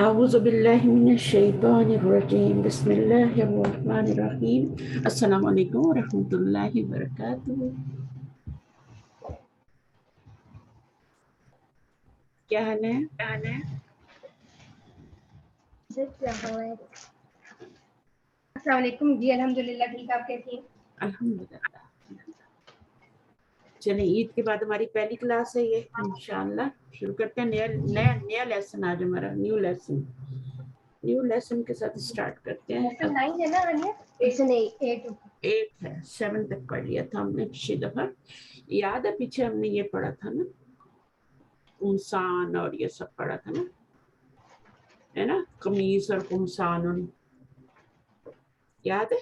اعوذ باللہ من الشیطان الرجیم بسم اللہ الرحمن الرحیم السلام علیکم ورحمۃ اللہ وبرکاتہ. کیا حال ہے؟ السلام علیکم جی. الحمدللہ ٹھیک. آپ کیسی ہیں؟ الحمدللہ. چلیں عید کے بعد ہماری پہلی کلاس ہے یہ انشاءاللہ. شروع کرتے ہیں نیا لیسن. آج ہمارا نیو لیسن کے ساتھ اسٹارٹ کرتے ہیں. لیسن 9 ہے نا انیا؟ لیسن 8 ہے. 7 تک پڑھ لیا تھا ہم نے پچھلی دفعہ. یاد ہے پیچھے ہم نے یہ پڑھا تھا نا انسان اور یہ سب پڑھا تھا نا ہے نا قمیص اور قمصان. یاد ہے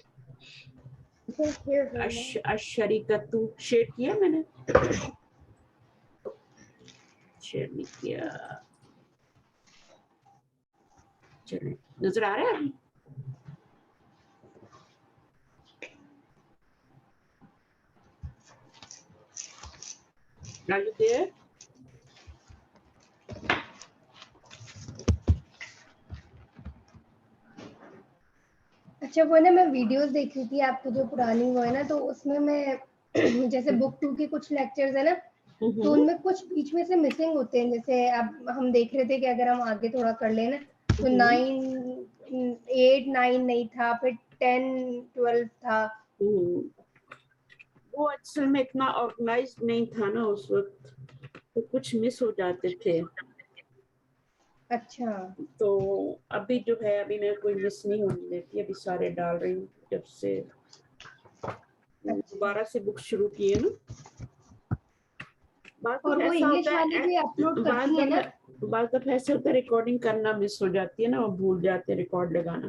الشریکۃ شیئر کیا میں نے شیئر نہیں کیا. چلیں نظر آ رہا ہے ابھی؟ Are you there? اچھا وہ نا میں ویڈیوز دیکھ رہی تھی آپ کو جو پرانی وہ ہے نا, تو اس میں جیسے بک 2 کے کچھ لیکچرز ہیں نا, تو ان میں کچھ بیچ میں سے مسنگ ہوتے ہیں. جیسے اب ہم دیکھ رہے تھے کہ اگر ہم آگے تھوڑا کر لیں نا تو 8 9 نہیں تھا, پھر 10 12 تھا. وہ اصل میں اتنا آرگنائزڈ نہیں تھا نا اس وقت, تو کچھ مس ہو جاتے تھے. اچھا تو ابھی جو ہے ابھی میں کوئی مس نہیں ہونے دیتی, ابھی سارے ڈال رہی ہوں جب سے دوبارہ سے بک شروع کیے نا. اور وہ انگلش والے بھی اپلوڈ کرتی ہیں نا. بعض دفعہ ایسے ہوتا ہے ریکارڈنگ کرنا مس ہو جاتی ہے نا, وہ بھول جاتے ہیں ریکارڈ لگانا,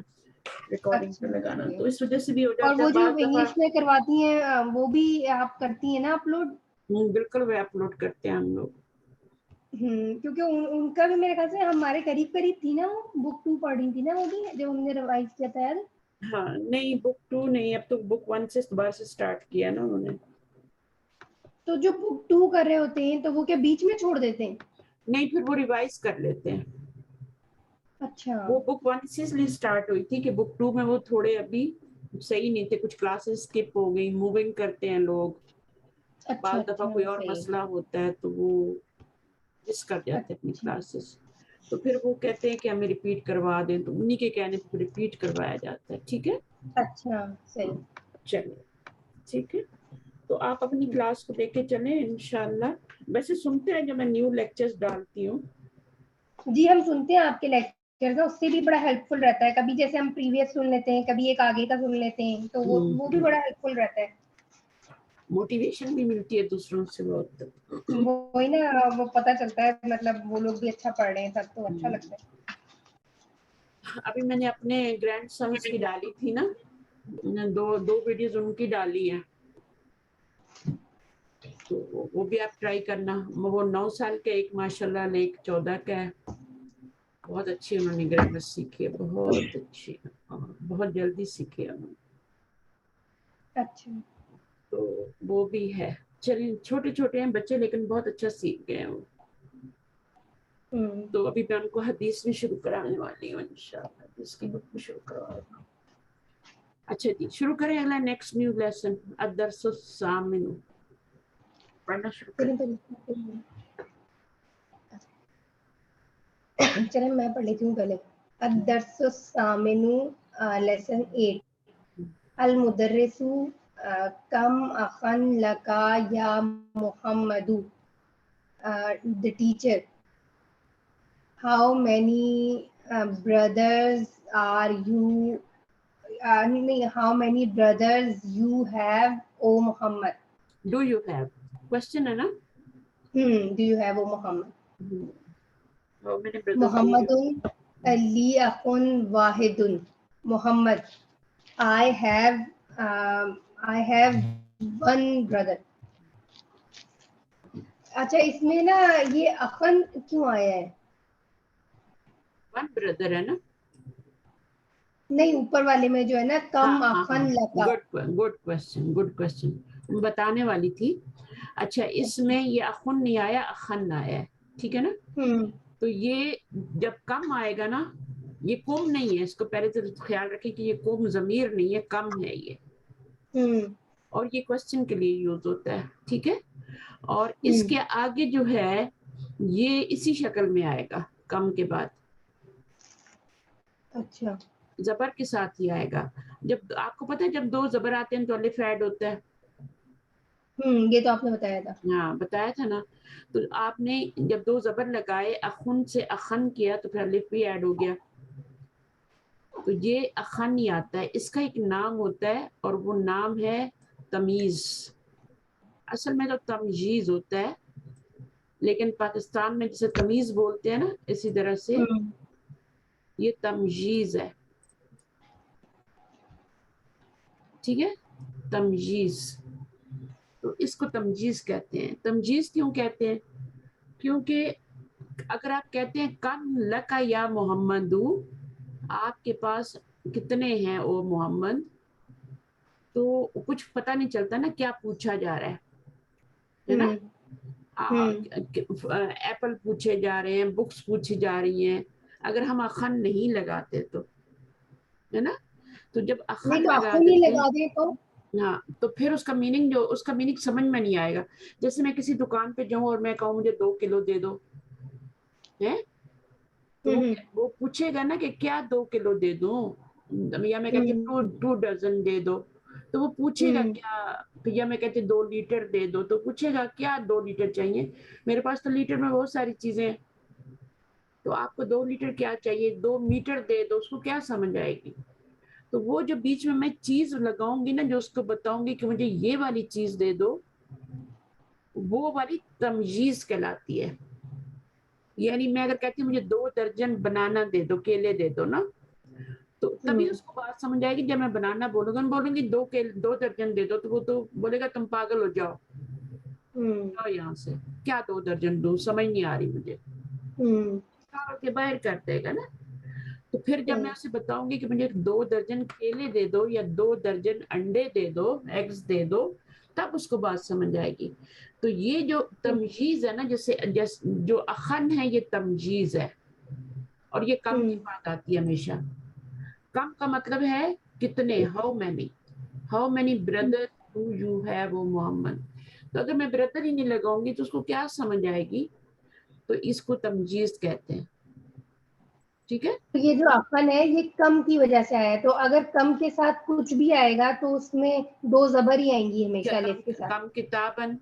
ریکارڈنگ پہ لگانا, تو اس وجہ سے بھی ہو اور جاتا وہ ہے جو بعض دفعہ. انگلش میں کرواتی ہیں وہ بھی آپ کرتی ہیں نا اپلوڈ؟ بالکل وہ اپلوڈ کرتے ہیں ہم لوگ. کیونکہ ان کا بھی میرے خیال سے ہمارے قریب تھی نا, وہ بک 2 پڑھ رہی تھی نا وہ بھی, جو ہم نے ریوائز کیا تھا یار. ہاں نہیں بک 2 نہیں, اب تو بک 1 سے دوبارہ سے اسٹارٹ کیا نا انہوں نے. تو جو بک 2 کر رہے ہوتے ہیں تو وہ کیا بیچ میں چھوڑ دیتے ہیں؟ نہیں پھر وہ ریوائز کر لیتے ہیں. اچھا وہ بک 1 سے اس لیے اسٹارٹ ہوئی تھی کہ بک 2 میں وہ تھوڑے ابھی صحیح نہیں تھے, کچھ کلاسز اسکپ ہو گئی, موونگ کرتے ہیں لوگ, اچھا بعض دفعہ کوئی اور صحیح. مسئلہ ہوتا ہے تو وہ مس کر جاتے ہیں اپنی اچھا کلاسز. تو پھر وہ کہتے ہیں کہ ہمیں ریپیٹ کروا دیں, تو انہی کے کہنے پہ ریپیٹ کروایا جاتا ہے. ٹھیک ہے اچھا صحیح. چلیں ٹھیک ہے. تو آپ اپنی کلاس کو دیکھ کے چلیں انشاءاللہ. ویسے سنتے ہیں جب میں نیو لیکچرز ڈالتی ہوں؟ جی ہم سنتے ہیں آپ کے لیکچر, اس سے بھی بڑا ہیلپ فل رہتا ہے. کبھی جیسے ہم پریویس سن لیتے ہیں, کبھی ایک آگے کا سن لیتے ہیں, تو وہ بھی بڑا ہیلپ فل رہتا ہے. موٹیویشن بھی ملتی ہے دوسروں سے بہت. وہی نا, وہ پتہ چلتا ہے مطلب وہ لوگ بھی اچھا پڑھ رہے ہیں سب, تو اچھا لگتا ہے. ابھی میں نے اپنے گرینڈ سنس کی ڈالی تھی نا, دو ویڈیوز ان کی ڈالی ہیں, تو وہ بھی آپ ٹرائی کرنا. وہ 9 سال کے, ایک ماشاءاللہ ایک 14 کا ہے. بہت اچھی انہوں نے گرامر سیکھی ہے, بہت اچھی, بہت جلدی سیکھی ہے انہوں نے. اچھا تو وہ بھی ہے. چلیے چھوٹے چھوٹے ہیں بچے لیکن بہت اچھا سیکھ گئے ہیں وہ. تو ابھی میں ان کو حدیث بھی شروع کرانے والی ہوں انشاءاللہ, حدیث کی بک بھی شروع کروا. اچھا جی شروع کریں اگلا نیکسٹ نیو لیسن الدرس الثامن. پڑھنا شروع کریں. چلیں میں پڑھ لیتی ہوں پہلے. الدرس الثامن لیسن 8. المدرس کم اخن لکا یا محمد. The teacher, how many brothers are you, how many brothers you have, O Muhammad. Do you have question ہے نا. Do you have, O Muhammad. How many brothers do you Muhammadun li akhun wahidun. Muhammad, I have one brother. اچھا اس میں نا یہ اخن کیوں آیا ہے؟ one brother ہے نا. نہیں اوپر والے میں جو ہے نا کم اخن لکا. گڈ کوشچن بتانے والی تھی. اچھا اس میں یہ اخن نہیں آیا, اخن آیا ہے, ٹھیک ہے نا. تو یہ جب کم آئے گا نا، یہ کم نہیں ہے، اس کو پہلے تو خیال رکھیں کہ یہ کم ضمیر نہیں ہے، کم ہے یہ، اور یہ کوشچن کے لیے یوز ہوتا ہے، ٹھیک ہے. اور اس کے آگے جو ہے یہ اسی شکل میں آئے گا کم کے بعد، اچھا زبر کے ساتھ ہی آئے گا. جب آپ کو پتہ ہے جب دو زبر آتے ہیں تو الف ایڈ ہوتا ہے. یہ تو آپ نے بتایا تھا. ہاں بتایا تھا نا. تو آپ نے جب دو زبر لگائے، اخن سے اخن کیا تو پھر الف بھی ایڈ ہو گیا. تو یہ اخن ہی آتا ہے، اس کا ایک نام ہوتا ہے اور وہ نام ہے تمیز. اصل میں تو تمجیز ہوتا ہے، لیکن پاکستان میں جسے تمیز بولتے ہیں نا، اسی طرح سے یہ تمجیز ہے، ٹھیک ہے، تمجیز. تو اس کو تمجیز کہتے ہیں. تمجیز کیوں کہتے ہیں؟ کیونکہ اگر آپ کہتے ہیں کم لکا یا محمد، آپ کے پاس کتنے ہیں او محمد، تو کچھ پتہ نہیں چلتا نا کیا پوچھا جا رہا ہے نا. ایپل پوچھے جا رہے ہیں، بکس پوچھی جا رہی ہیں. اگر ہم اخن نہیں لگاتے تو، ہے نا. تو جب اخن نہیں تو لگا آپ نہیں دیتے لگا دیں تو ہاں تو پھر اس کا میننگ سمجھ میں نہیں آئے گا. جیسے میں کسی دکان پہ جاؤں اور میں کہوں مجھے 2 کلو دے دو، تو وہ پوچھے گا نا کہ کیا 2 کلو دے دوں، یا میں کہتی ہوں 2 ڈزن دے دو، تو وہ پوچھے گا کیا، یا میں کہتی 2 لیٹر دے دو تو پوچھے گا کیا 2 لیٹر چاہیے. میرے پاس تو لیٹر میں بہت ساری چیزیں ہیں، تو آپ کو 2 لیٹر کیا چاہیے، 2 میٹر دے دو، اس کو کیا سمجھ آئے گی. تو وہ جو بیچ میں چیز لگاؤں گی نا، جو اس کو بتاؤں گی کہ مجھے یہ والی چیز دے دو، وہ والی تمجیز کہلاتی ہے. یعنی میں اگر کہتی ہوں مجھے 2 درجن بنانا دے دو، کیلے دے دو نا، تو تبھی اس کو بات سمجھ آئے گی. جب میں بنانا بولوں گا، بولوں گی 2 درجن دے دو، تو وہ تو بولے گا تم پاگل ہو جاؤ، جاؤ یہاں سے، کیا 2 درجن دوں، سمجھ نہیں آ رہی مجھے، کے باہر کر دے گا نا. تو پھر جب میں اسے بتاؤں گی کہ مجھے 2 درجن کیلے دے دو یا 2 درجن انڈے دے دو، ایگز دے دو، تب اس کو بات سمجھ آئے گی. تو یہ جو تمجیز ہے نا، جو اخن ہے یہ تمجیز ہے، اور یہ کم کی بات آتی ہے ہمیشہ. کم کا مطلب ہے کتنے، how many brother do you have O Muhammad. تو اگر میں بردر ہی نہیں لگاؤں گی تو اس کو کیا سمجھ آئے گی. تو اس کو تمجیز کہتے ہیں، ٹھیک ہے. تو یہ جو اخن ہے یہ کم کی وجہ سے آیا ہے، تو اگر کم کے ساتھ کچھ بھی آئے گا تو اس میں 2 زبر ہی آئیں گی ہمیشہ الف کے ساتھ. کم کتابن،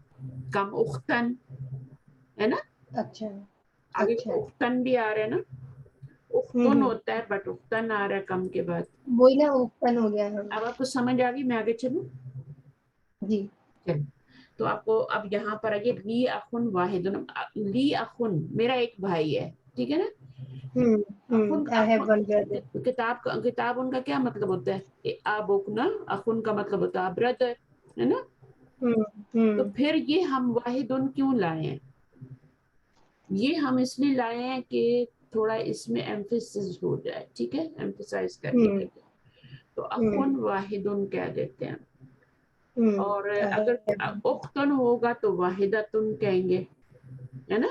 کم اختن، ہے نا. اچھا آگے اچھا اختن بھی آ رہا ہے نا، اختن ہوتا ہے بٹ اختن آ رہا ہے کم کے بعد. وہی نا اختن ہو گیا. اب آپ کو سمجھ آ گئی، میں آگے چلوں. جی چل تو آپ کو اب یہاں پر آئیے، لی اخن واحد، لی اخن میرا ایک بھائی ہے، ٹھیک ہے نا. I have one brother. کتاب ان کا کیا مطلب ہوتا ہے، ابوکنا، اخن کا مطلب ہوتا ہے بردر، ہے نا. تو پھر یہ ہم واحد ان کیوں لائے ہیں، یہ ہم اس لیے لائے ہیں کہ تھوڑا اس میں ایمفیسس ہو جائے، ٹھیک ہے، ایمفیسائز کرنے کے لیے. تو اخن واحد ان کہہ دیتے ہیں. اور اگر اختن ہوگا تو واحدتن کہیں گے، ہے نا.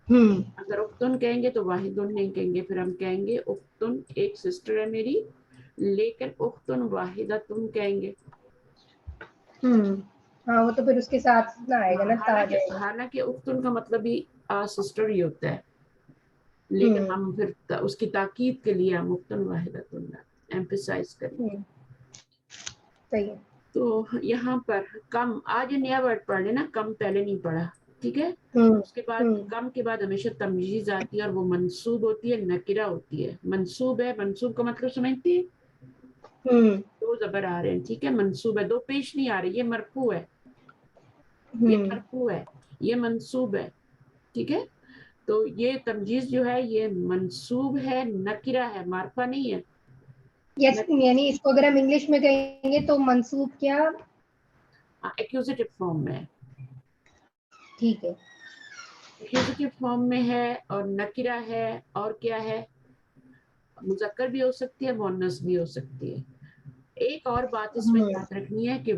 اگر اختن کہیں گے تو واحدن نہیں کہیں گے، پھر ہم کہیں گے اختن ایک سسٹر ہے میری، لیکن اختن واحدتن کہیں گے. ہاں وہ تو پھر اس کے ساتھ نہ آئے گا نا، تا جائے گا. حالانکہ اختن کا مطلب ہی سسٹر ہی ہوتا ہے، لیکن ہم پھر اس کی تاکید کے لیے ہم اختن واحدتن ایمفیسائز کریں گے. صحیح ہے. تو یہاں پر کم، آج نیا ورڈ پڑھ لینا، کم پہلے نہیں پڑھا، ٹھیک ہے. اس کے بعد کم کے بعد ہمیشہ تمجیز آتی ہے، اور وہ منصوب ہوتی ہے، نکرہ ہوتی ہے. منصوب ہے، منصوب کا مطلب سمجھتی ہے، 2 زبر آ رہے ہیں، ٹھیک ہے. منصوب ہے، 2 پیش نہیں آ رہے، یہ مرفوع ہے، یہ مرفوع ہے، یہ منصوب ہے، ٹھیک ہے. تو یہ تمجیز جو ہے یہ منصوب ہے، نکرہ ہے، معرفہ نہیں ہے. یعنی اس کو اگر ہم انگلش میں کہیں گے تو منصوب کیا، ایکوزیٹو فارم میں، ٹھیک ہے. ایکوزیٹو فارم میں ہے، اور نکرہ ہے، اور کیا ہے، مذکر بھی ہو سکتی ہے، مؤنث بھی ہو سکتی ہے. ایک اور بات اس میں یاد رکھنی ہے کہ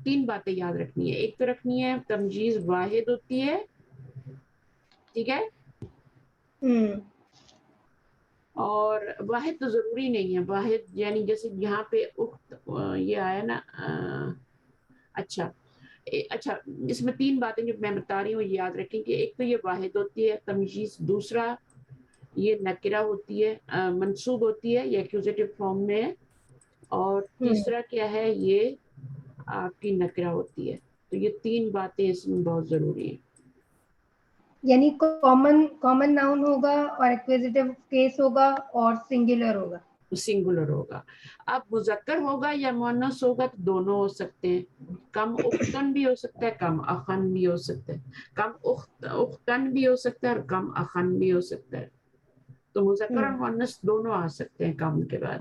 3 باتیں یاد رکھنی ہے. ایک تو رکھنی ہے تمجیز واحد ہوتی ہے، ٹھیک ہے. اور واحد تو ضروری نہیں ہے. واحد یعنی جیسے یہاں پہ اخت یہ آیا نا. اچھا اس میں 3 باتیں جو میں بتا رہی ہوں یاد رکھیں کہ ایک تو یہ واحد ہوتی ہے تمییز, دوسرا یہ نکرہ ہوتی ہے, منصوب ہوتی ہے, یہ ایکوزیٹو فارم میں ہے, اور تیسرا کیا ہے, یہ آپ کی نکرہ ہوتی ہے. تو یہ 3 باتیں اس میں بہت ضروری ہیں. یعنی کامن ناؤن ہوگا اور ایکوزیٹو کیس ہوگا اور سنگولر ہوگا. سنگولر ہوگا. اب مذکر ہوگا یا مؤنث ہوگا تو دونوں ہو سکتے ہیں. کم اختن بھی ہو سکتا ہے, کم اخن بھی ہو سکتا ہے. کم اختن بھی ہو سکتا ہے اور کم اخن بھی ہو سکتا ہے. تو مذکر اور مؤنث دونوں آ سکتے ہیں کم کے بعد,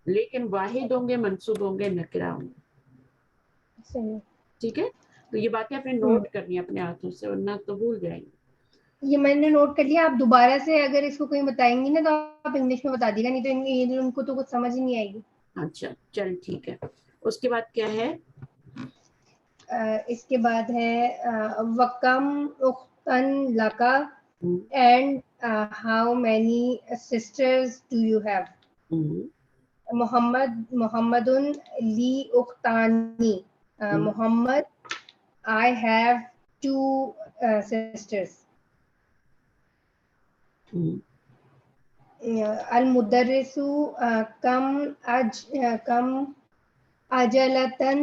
لیکن واحد ہوں گے, منصوب ہوں گے, نکرہ ہوں گے. صحیح. ٹھیک ہے, تو یہ باتیں اپنے نوٹ کرنی ہے اپنے ہاتھوں سے, ورنہ تو بھول جائیں گے. یہ میں نے نوٹ کر لیا. آپ دوبارہ سے اگر اس کو کہیں بتائیں گی نا تو آپ انگلش میں بتا دیے گا, نہیں تو ان کو تو کچھ سمجھ ہی نہیں آئے گی. اچھا چل ٹھیک ہے. اس کے بعد کیا ہے؟ اس کے بعد ہے وکم اختن لکا and how many sisters do you have. Muhammad لی اختانی. محمد I have 2 sisters. المدرس کم اجلتن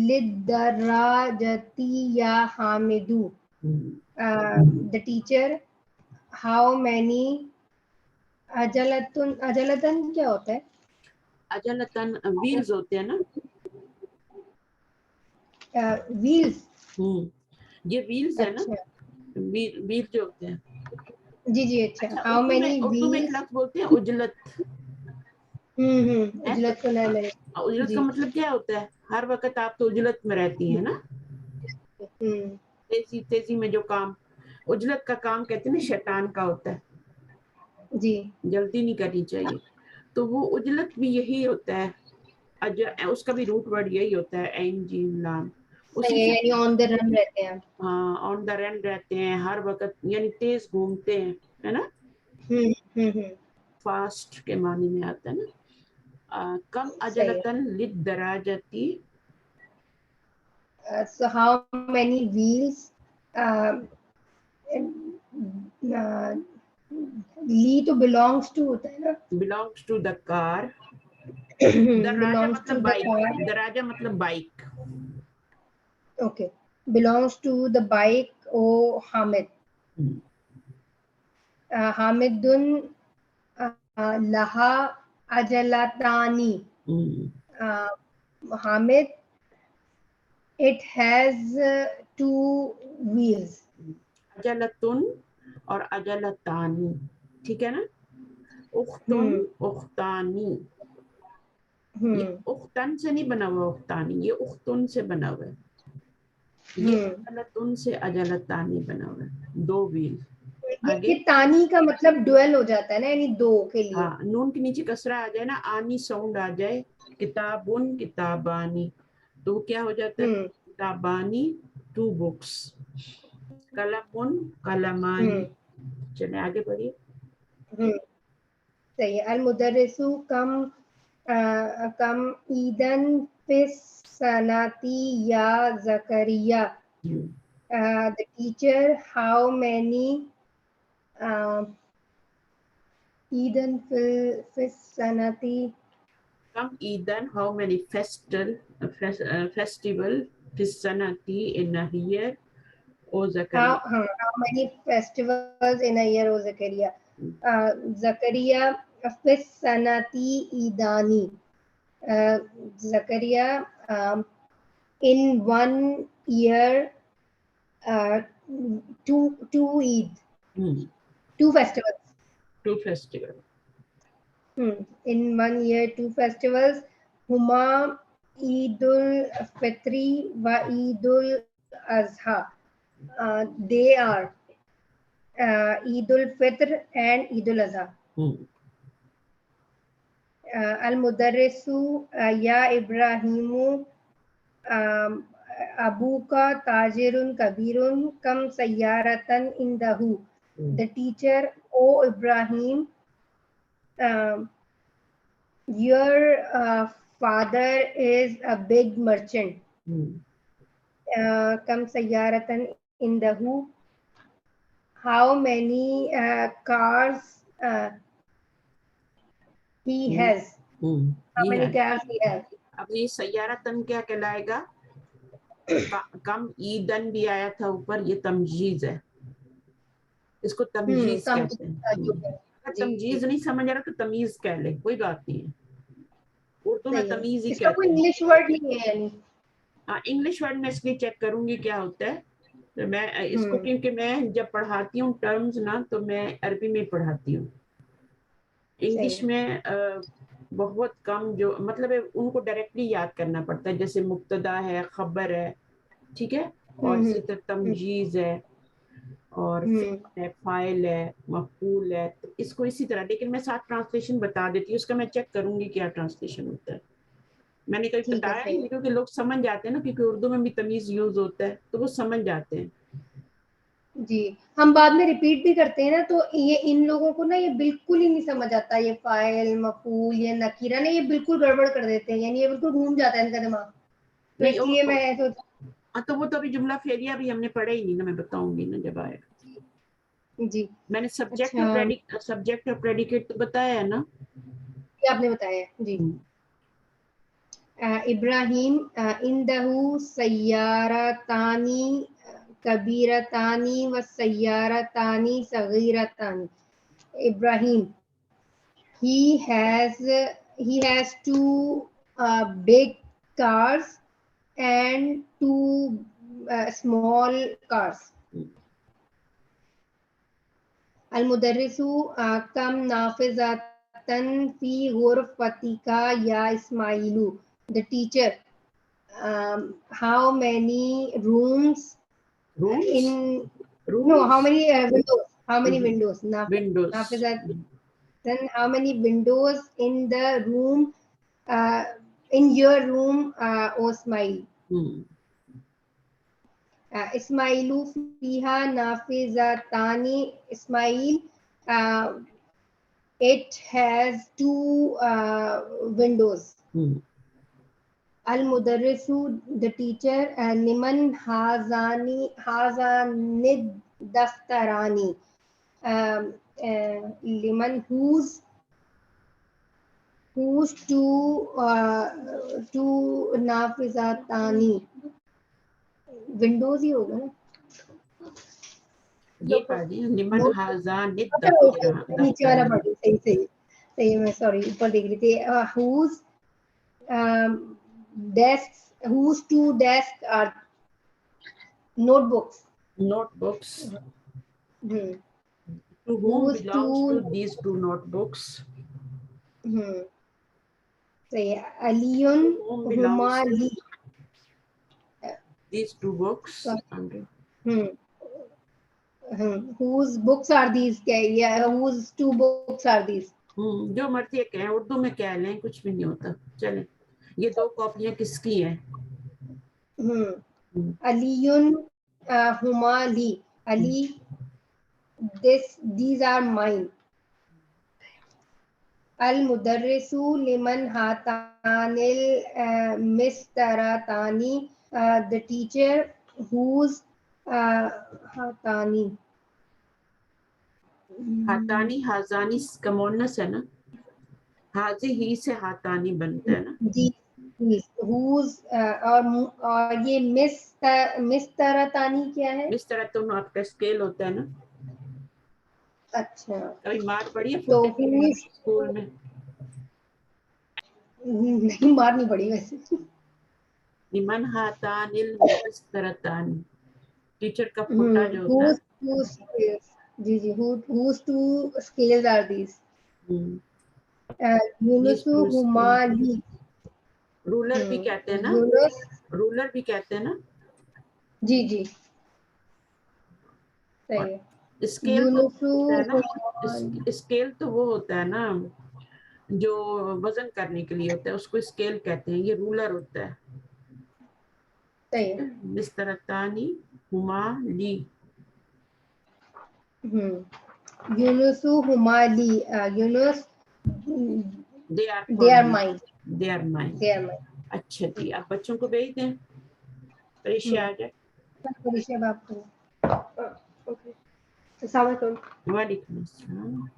للدراجتی یا حامدو. The teacher, how many اجلتن کیا ہوتا ہے؟ اجلتن ویلز ہوتے ہیں نا. ویلز. یہ ویلز ہے نا, ویل جو ہوتے ہیں. جی اچھا. How many اردو میں ایک wheels. لفظ بولتے ہیں اجلت. اجلت سنا ہے میں نے. اجلت کا مطلب کیا ہوتا ہے؟ ہر وقت آپ تو اجلت میں رہتی ہیں نا, تیزی میں جو کام. اجلت کا کام کہتے ہیں نا شیطان کا ہوتا ہے, جی جلدی نہیں کرنی چاہیے. تو وہ اجلت بھی یہی ہوتا ہے, اس کا بھی روٹ ورڈ یہی ہوتا ہے, عین جیم لام. یعنی آن دا رن رہتے ہیں. ہاں, آن دا رن رہتے ہیں ہر وقت, یعنی تیز گھومتے ہیں, ہے نا. فاسٹ کے معنی میں آتا ہے نا. کم اجلتن للدراجتی. So how many wheels لی تو belongs to ہوتا ہے نا. belongs to the car. دراجہ belongs مطلب to the بائک, car. دراجہ مطلب bike. Okay, belongs to the bike. او حامد. حامدن لہا اجلتانی. Hamid, it has 2 wheels. اجلتن اور اجلتانی, ٹھیک ہے نا. اختن اختانی, یہ اختن سے نہیں بنا ہوا اختانی, یہ اختن سے بنا ہوا ہے. یہ اجلتن سے اجلتانی بنا ہوا ہے, 2 ویل. یہ تانی کا مطلب ڈویل ہو جاتا ہے نا, یعنی 2 کے لیے. ہاں, نون کے نیچے کسرہ آ جائے نا, آنی ساؤنڈ آ جائے, کتابن کتابانی, تو کیا ہو جاتا ہے؟ کتابانی 2 books. قلمن قلمانی. چلیں آگے بڑھیے. صحیح. المدرس کم ایدن فی السنتی یا زکریا. The teacher, how many ایدن فی السنتی. کم ایدن, how many festival فی السنتی in a year. O Zakariya. How many festivals in a year, O Zakaria. Zakaria فی السنتی ایدانی. Zakaria, in 1 year, 2 Eid. 2 festivals. 2 festivals. In 1 year 2 festivals. Huma Eidul Fitri wa Eidul Azha. They are Eidul Fitr and Eidul Azha. Al-Mudarrisu ya Ibrahimu Abuka Tajirun Kabirun Kam Sayyaratan Indahu. the teacher, oh Ibrahim, your father is a big merchant. Kam sayyaratan indahu, how many cars he has. How many cars he has. अब ये सय्यारतन क्या कहलाएगा? कम Eden भी आया था ऊपर, ये तमजीज है, इसको तमजीज कहते हैं। अगर तमजीज नहीं समझ आ रहा तो तमीज कह ले, कोई बात नहीं है, उर्दू में तमीज ही इसका कहते कोई हैं। इंग्लिश वर्ड नहीं है यानी? हाँ, इंग्लिश वर्ड में इसलिए चेक करूंगी क्या होता है, तो मैं इसको, क्योंकि मैं जब पढ़ाती हूँ टर्म्स ना, तो मैं अरबी में पढ़ाती हूँ, इंग्लिश में बहुत कम, जो मतलब है उनको डायरेक्टली याद करना पड़ता है, जैसे मुब्तदा है, खबर है, ठीक है, और इसी तरह तमजीज है, और फिल है, फाइल है, मफूल है, तो इसको इसी तरह, लेकिन मैं साथ ट्रांसलेशन बता देती हूँ, उसका मैं चेक करूंगी क्या ट्रांसलेशन होता है। मैंने कभी बताया नहीं, क्योंकि लोग समझ जाते हैं ना, क्योंकि उर्दू में भी तमीज यूज होता है, तो वो समझ जाते हैं जी। हम बाद में रिपीट भी करते हैं ना, तो ये इन लोगों को ना ये बिल्कुल ही नहीं समझ आता, ये फाइल, मफूल, ये नकीरा ना, ये बिल्कुल गड़बड़ कर देते हैं, यानी ये बिल्कुल घूम जाता है इनका दिमाग, तो इसलिए मैं तो तो वो तो अभी जुमला फेरिया भी हमने पढ़ा ही नहीं ना, मैं बताऊंगी ना जब आएगा। जी, मैंने सब्जेक्ट और प्रेडिकेट तो बताया है ना, ये आपने बताया जी। इब्राहिम इंदहु सय्यारतानी कबीरतानी व सय्यारतानी सगीरतानी। Ibrahim, he has two big cars and two small cars. Al-Mudarrisu kam nafizatan fi ghurfatika ya Ismailu. The teacher, how many rooms how many windows? How many windows? Nafizat. Then how many windows in the room, in your room, O Ismail? Ismailu fiha nafizatani. Ismail, it has two windows. Al-Mudarrisu, the teacher, liman hazanid daftarani. Liman, whose two nafizatani. Windows ही होगा ना, ये पढ़ दी लिमन हाजान नीचे वाला पढ़ दी, सही मैं सॉरी ऊपर देख रही थी। whose two desks are notebooks. To whom belongs to these two notebooks? सही है। Aliyun huma li. These two books. Whose books are these? Whose two books are these? जो मर्जी कहें, उर्दू में कह लें, कुछ भी नहीं होता। चलें, ये दो कॉपियां किसकी हैं? Aliyun huma li. Ali, these are mine. Al-Mudarrisu liman hatanil mistaratani. The teacher, whose hatani. हातानी हाजानी का मुअन्नस है ना, हाजी ही से हातानी बनता है ना जी। whose और ये मिस्तरतानी क्या है? मिस्तरतुन आपका स्केल होता है ना। अच्छा, कभी मार पड़ी है तो स्कूल में? नहीं, मार नहीं पड़ी वैसे। लिमन हातानिल मिस्तरतानी, टीचर का फुटा जो होता है। जी जी, whose two scales are these? यूनुसु हुमाली। रूलर भी कहते हैं ना, रूलर भी कहते हैं ना। जी जी, सही है। स्केल तो होता है ना, स्केल तो वो होता है ना जो वजन करने के लिए होता है, उसको स्केल कहते हैं, ये रूलर होता है। सही है। मिस्तरतानी हुमा ली। Yunusu Humali, Yunus, they are they are mine. mine. They are mine. They are mine. अच्छा जी, आप बच्चों को भेज दें, परीक्षा आ जाए. परीक्षा बाप को. Okay. अस्सलाम वालेकुम. वालेकुम अस्सलाम.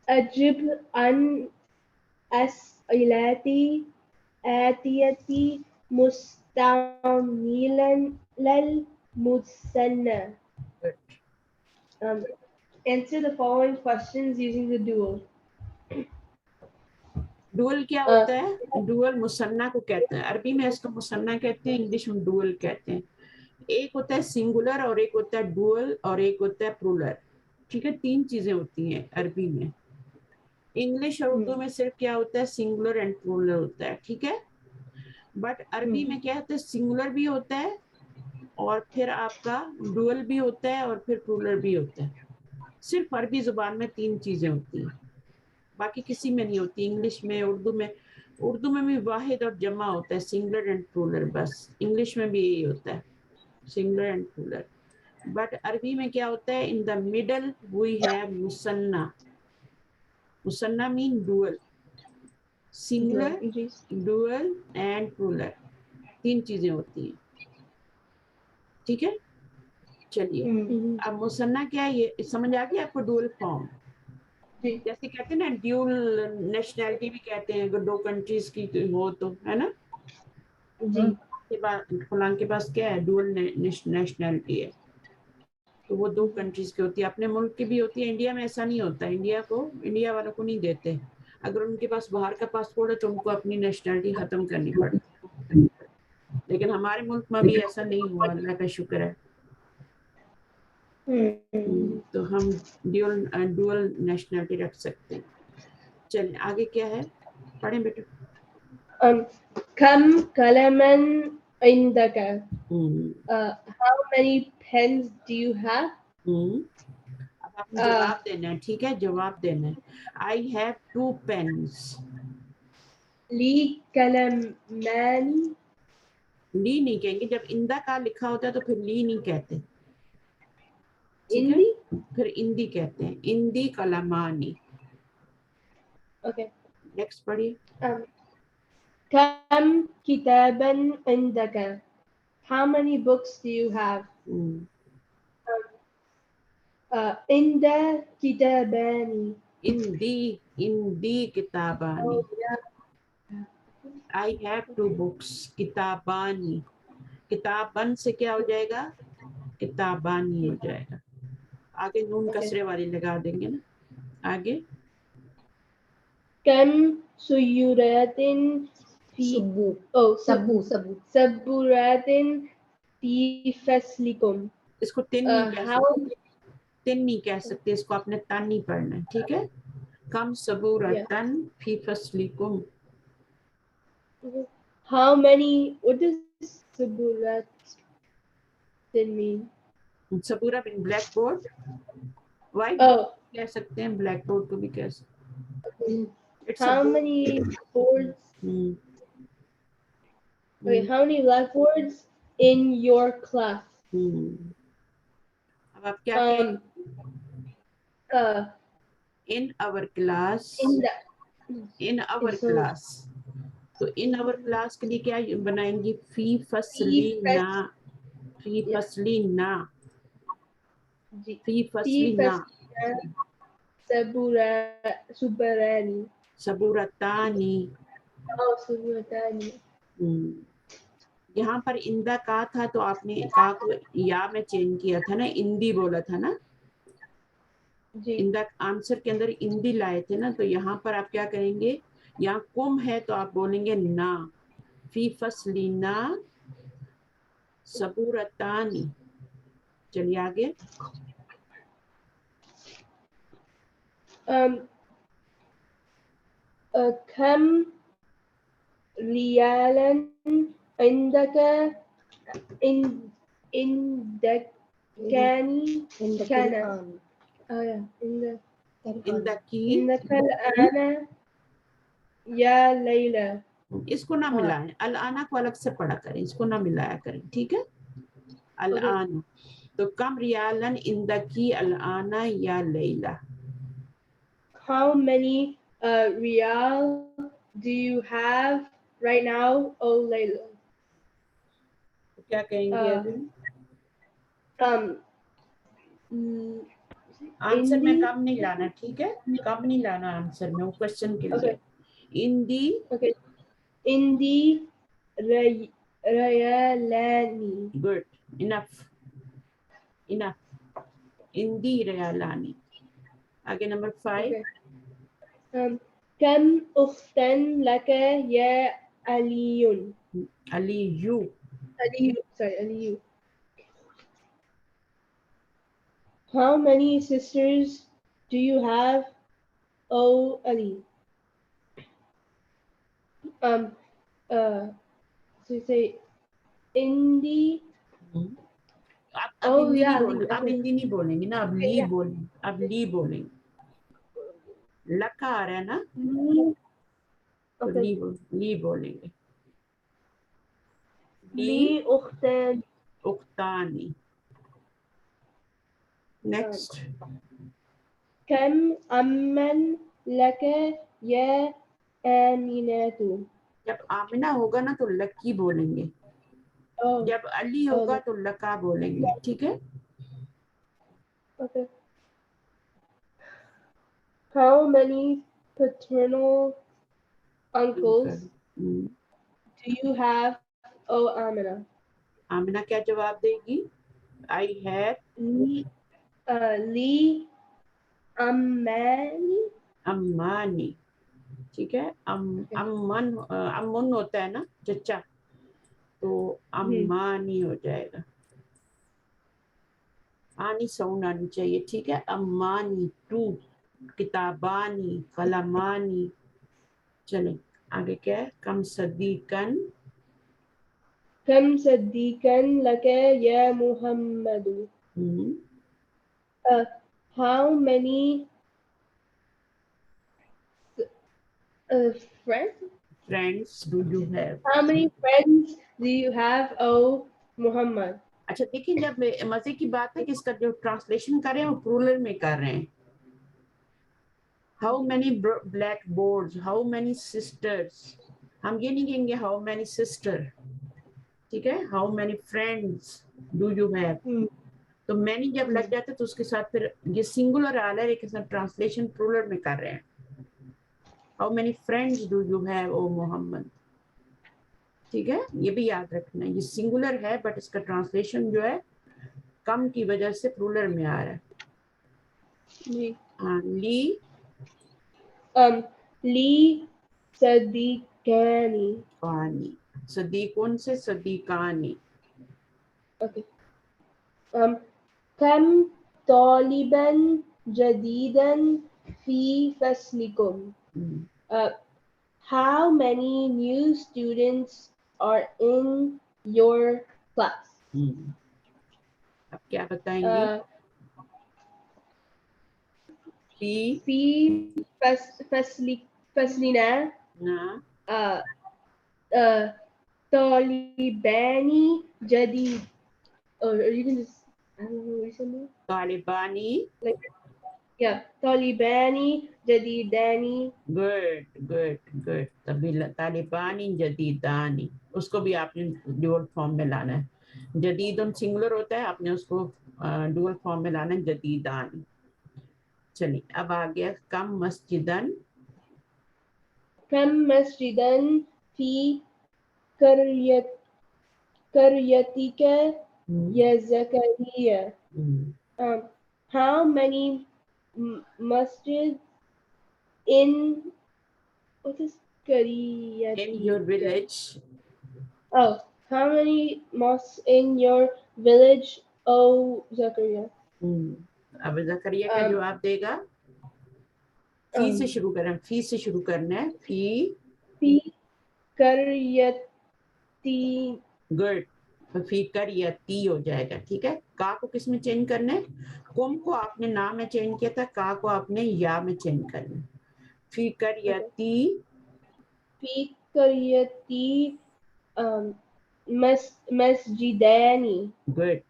أجب عن أسئلة آتية مستعملا للمثنى. Answer the following questions using the dual. Dual क्या होता है? डुअल मुसन्ना को कहते हैं, अरबी में इसको मुसन्ना कहते हैं, इंग्लिश में डुअल कहते हैं. एक होता है सिंगुलर और एक होता है डुअल और एक होता है प्लूरल. ठीक है, 3 चीजें होती हैं अरबी में. इंग्लिश और उर्दू में सिर्फ क्या होता है? सिंगुलर एंड प्लूरल होता है. ठीक है, बट अरबी में क्या होता है? सिंगुलर भी होता है और फिर आपका डुअल भी होता है और फिर प्लूरल भी होता है. सिर्फ अरबी जुबान में 3 चीजें होती हैं, बाकी किसी में नहीं होती. इंग्लिश में, उर्दू में भी वाहिद और जमा होता है, सिंगुलर एंड प्लूरल. बस इंग्लिश में भी यही होता है, सिंगुलर एंड प्लूरल. बट अरबी में क्या होता है? In the middle we have मुसन्ना. मुसन्ना mean dual, singular, dual and plural. 3 चीजें होती हैं. ठीक है, चलिए. अब मुसन्ना क्या है ये समझ आ गया आपको? डुअल फॉर्म, जैसे कहते हैं ना, ड्यूल नेशनैलिटी भी कहते हैं अगर 2 कंट्रीज की हो तो, है ना जी. के बाद फलां के पास क्या है? डुअल नेशनैलिटी है, तो वो 2 कंट्रीज की होती है. अपने मुल्क की भी होती है. इंडिया में ऐसा नहीं होता, इंडिया वालों को नहीं देते. अगर उनके पास बाहर का पासपोर्ट है तो उनको अपनी नेशनैलिटी खत्म करनी पड़ती है. लेकिन हमारे मुल्क में भी ऐसा नहीं हुआ, अल्लाह का शुक्र है. तो हम डुअल नेशनैलिटी रख सकते हैं. चलिए आगे क्या है, पढ़ें बेटा. कम कलमन इंदका. How many pens do you have? अब आपने जवाब देना है. ठीक है, जवाब देना है. I have 2 pens. ली कलमान. ली नहीं कहेंगे, जब इंदा का लिखा होता है तो फिर ली नहीं कहते. इंदी, फिर इंदी कहते हैं. इंदी कलमानी. Okay. नेक्स्ट पढ़िए. कम किताबन इंदका. How many books do you have? इंदा किताबानी. इंदी किताबानी. I have 2 books. किताबानी. किताबन से क्या हो जाएगा? किताबानी हो जाएगा. आगे नून कसरे वाली लगा देंगे ना. आगे कम सुयूरातिन फी सबूरातिन फी फसलिकुम. इसको तिन नहीं कह सकते, इसको आपने तन नहीं पढ़ना है. ठीक है, कम सबूरतन फी फसलिकुम. How many? What does saburat mean? सबूरा मीन ब्लैक बोर्ड. व्हाइट कह सकते हैं, ब्लैक बोर्ड को भी कह सकते हैं. How many boards? Okay, how many blackboards in your class? अब आप क्या कहें? In our class. In our class. तो इन आवर क्लास के लिए क्या बनाएंगी? फी फसलीना. फी फसलीना. फी फसलीना. सबुरानी. सबूरतानी. सबुरतानी. यहाँ पर इंदा का था तो आपने का को या में चेंज किया था ना, इंदी बोला था ना. इंदा आंसर के अंदर इंदी लाए थे ना, तो यहाँ पर आप क्या करेंगे? यहाँ कुम है तो आप बोलेंगे ना. फी फसलीना सबूरतानी. चलिए आगे. कम रियालन इंदका इंदकानी kana. इंदकी. इंदकल आना या लैला. इसको ना मिलाएं, अल-आना को अलग से पढ़ा करें, इसको ना मिलाया करें, ठीक है। अल-आना तो कम रियालन इंदकी अल-आना या Laila. How many riyal do you have right now, oh Layla? क्या कहेंगे अभी? आंसर में कम नहीं लाना, ठीक है, कम नहीं लाना आंसर में, वो क्वेश्चन के लिए। इंदी Okay. Indi rayalani. Good, enough enough, इंदी रयालानी। आगे number 5। Kam ukhtan laka ya Aliyun. अलीयू, Aliyu, sorry, Aliyu. How many sisters do you have, oh Ali? So you say Indi. अब Oh हिंदी yeah, नहीं Ali. बोलेंगे, अब Okay. Hindi नहीं बोलेंगे ना, अब Okay, ली yeah. बोलेंगे, अब ली बोलेंगे। लका आ रहा है ना, तो Okay. ली बोलेंगे। Li ukhtan. उक्तानी। Next. Kam amman laka ya Aminatu. जब आमिना होगा ना तो लकी बोलेंगे, Oh, जब अली होगा तो लका बोलेंगे, ठीक है। okay. How many paternal uncles do you have, oh Amina? Amina क्या जवाब देगी? I have Li Ammani. Ammani, ठीक है। अम्मन होता है ना चचा, तो अम्मानी हो जाएगा, आनी साउंड आनी चाहिए, ठीक है। अम्मानी, टू, किताबानी, कलमानी। चले आगे क्या है? कम सदीकन Kam Sadiqan laka ya Muhammadu. How many friends do you have? How many friends do you have, oh Muhammad? अच्छा देखिए, जब मजे की बात है कि इसका जो ट्रांसलेशन कर रहे हैं वो प्लूरल में कर रहे हैं। How many black boards, how many sisters, हम ये नहीं कहेंगे हाउ मैनी सिस्टर, ठीक है। How many friends do you have, तो मैनी जब लग जाते तो उसके साथ फिर ये सिंगुलर आ रहा है लेकिन ट्रांसलेशन प्लूरल में कर रहे हैं। How many friends do you have O Mohammad, ठीक है, ये भी याद रखना है, ये सिंगुलर है बट इसका ट्रांसलेशन जो है कम की वजह से प्लूरल में आ रहा है। ली Li Sadiqani. पानी, सदीकों से सदीकानी। Okay. Kam taliban jadidan fi faslikum. How many new students are in your class? अब क्या बताएंगे? fi faslina ना talibani jadid. Or you can just, I don't know what you said there. तालिबानी, Like, yeah, talibani jadidani. Good good good, तभी तालिबानी जदीदानी, उसको भी आपने ड्यूअल फॉर्म में लाना है। जदीदन सिंगुलर होता है, आपने उसको ड्यूअल फॉर्म में लाना है, जदीदानी। चलिए अब आ गया कम मस्जिदन fi qaryatika ya Zakaria. How many masjids in what is qaryatika? in your village? Oh, how many mosques in your village, oh Zakaria? अब जकरिया का जवाब देगा, फी से शुरू करें, फी से शुरू करना है, फी qaryati. गुड, तो फी करियती हो जाएगा, ठीक है। का को किस में चेंज करना है? कुम को आपने ना में चेंज किया था, का को आपने या में चेंज करना है। फी करियती القرية مسجدان. Good,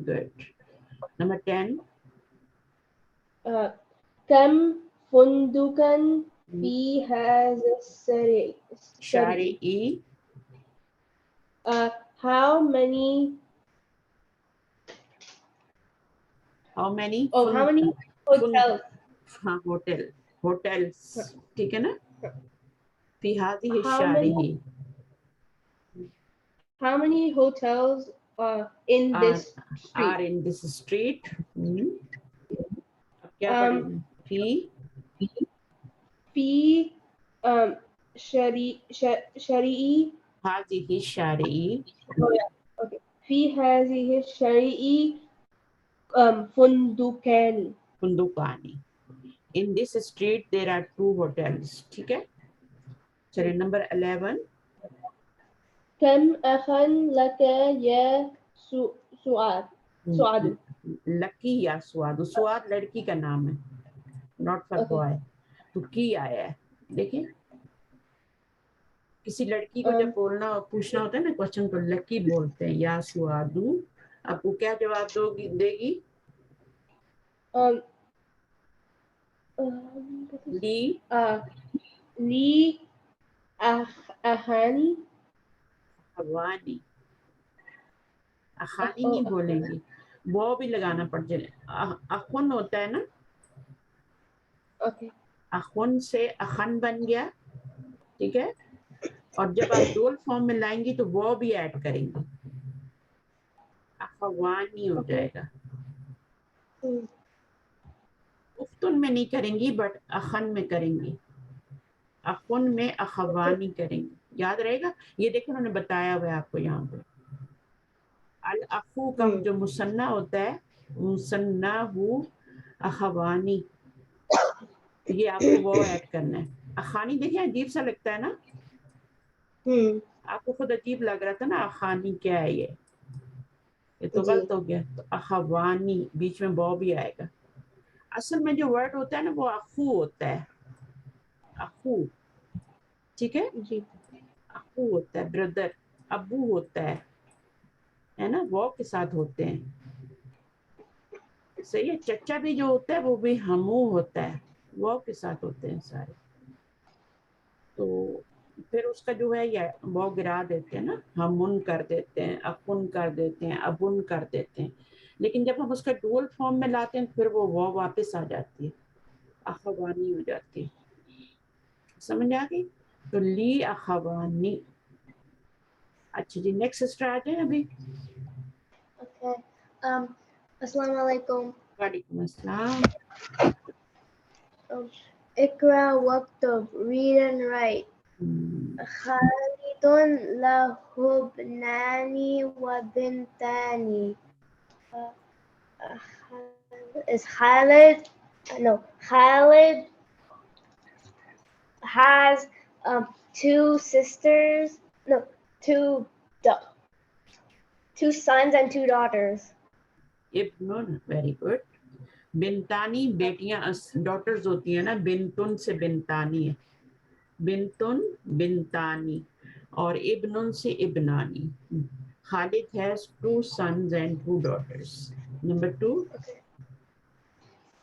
good. Number 10. كم فندقا في هذا السرير؟ Shari'i. How many How many? how many hotels? हाँ, hotels. ठीक है ना? في هذه How many hotels in this are street? in this street. अब क्या पढ़ेंगे? في شريعي هذه شارعي. okay. في هذه الشريعة فندقان. فندقانی. In this street there are 2 hotels. ठीक है? चलिए number 11. كم أخا لك يا سعاد؟ लकी या स्वाद. स्वाद लड़की का नाम है, नॉट फॉर बॉय. तो की आया है, देखिए किसी लड़की को जब बोलना पूछना होता है ना क्वेश्चन, तो लकी बोलते हैं या स्वादू. आपको क्या जवाब दोगी देगी? ली अहानी. अवानी. अहानी नहीं बोलेंगी, वो भी लगाना पड़ जाए. अखुन होता है ना, अखुन से अखन बन गया. ठीक है? और जब आप डुअल फॉर्म में लाएंगी तो वो भी ऐड करेंगे, अखवानी हो जाएगा. उफ्तुन में नहीं करेंगी बट अखन में करेंगी. अखुन में अखवानी करेंगे. याद रहेगा? ये देखो उन्होंने बताया हुआ है आपको यहाँ पे. अल अखू का जो मुसन्ना होता है, मुसन्ना हु अखवानी, ये आपको वो ऐड करना है. अखानी देखिए अजीब सा लगता है ना, आपको खुद अजीब लग रहा था ना अखानी क्या है ये तो गलत हो गया. तो अखवानी बीच में वो भी आएगा. असल में जो वर्ड होता है ना वो अखू होता है, अखू. ठीक है? अखू होता है ब्रदर, अबू होता है ना, वो के साथ होते हैं. सही है. चचा भी जो होता है वो भी हमू होता है, वो के साथ होते हैं सारे. तो फिर उसका जो है ये वो गिरा देते हैं ना, हमुन कर देते हैं, अकुन कर देते हैं, अबुन कर देते हैं. लेकिन जब हम उसका डुअल फॉर्म में लाते हैं फिर वो वापस आ जाती है, अखवानी हो जाती है. समझ आ गई? तो ली अखवानी. अच्छा जी, नेक्स्ट सिस्टर आ जाए अभी. Okay. Assalamu alaikum. वालेकुम अस्सलाम. Ikra waktub, read and write. Khalidun lahu bnani wa bintani. Is Khalid? No, Khalid has 2 sisters. No, two sons and 2 daughters. इब्नुन, वेरी गुड. बिनतानी बेटियां डॉटर्स होती है ना, बिनतुन से बिनतानी है, बिनतुन बिनतानी. और इब्नुन से इब्नानी. Khalid has 2 sons and 2 daughters. Number 2.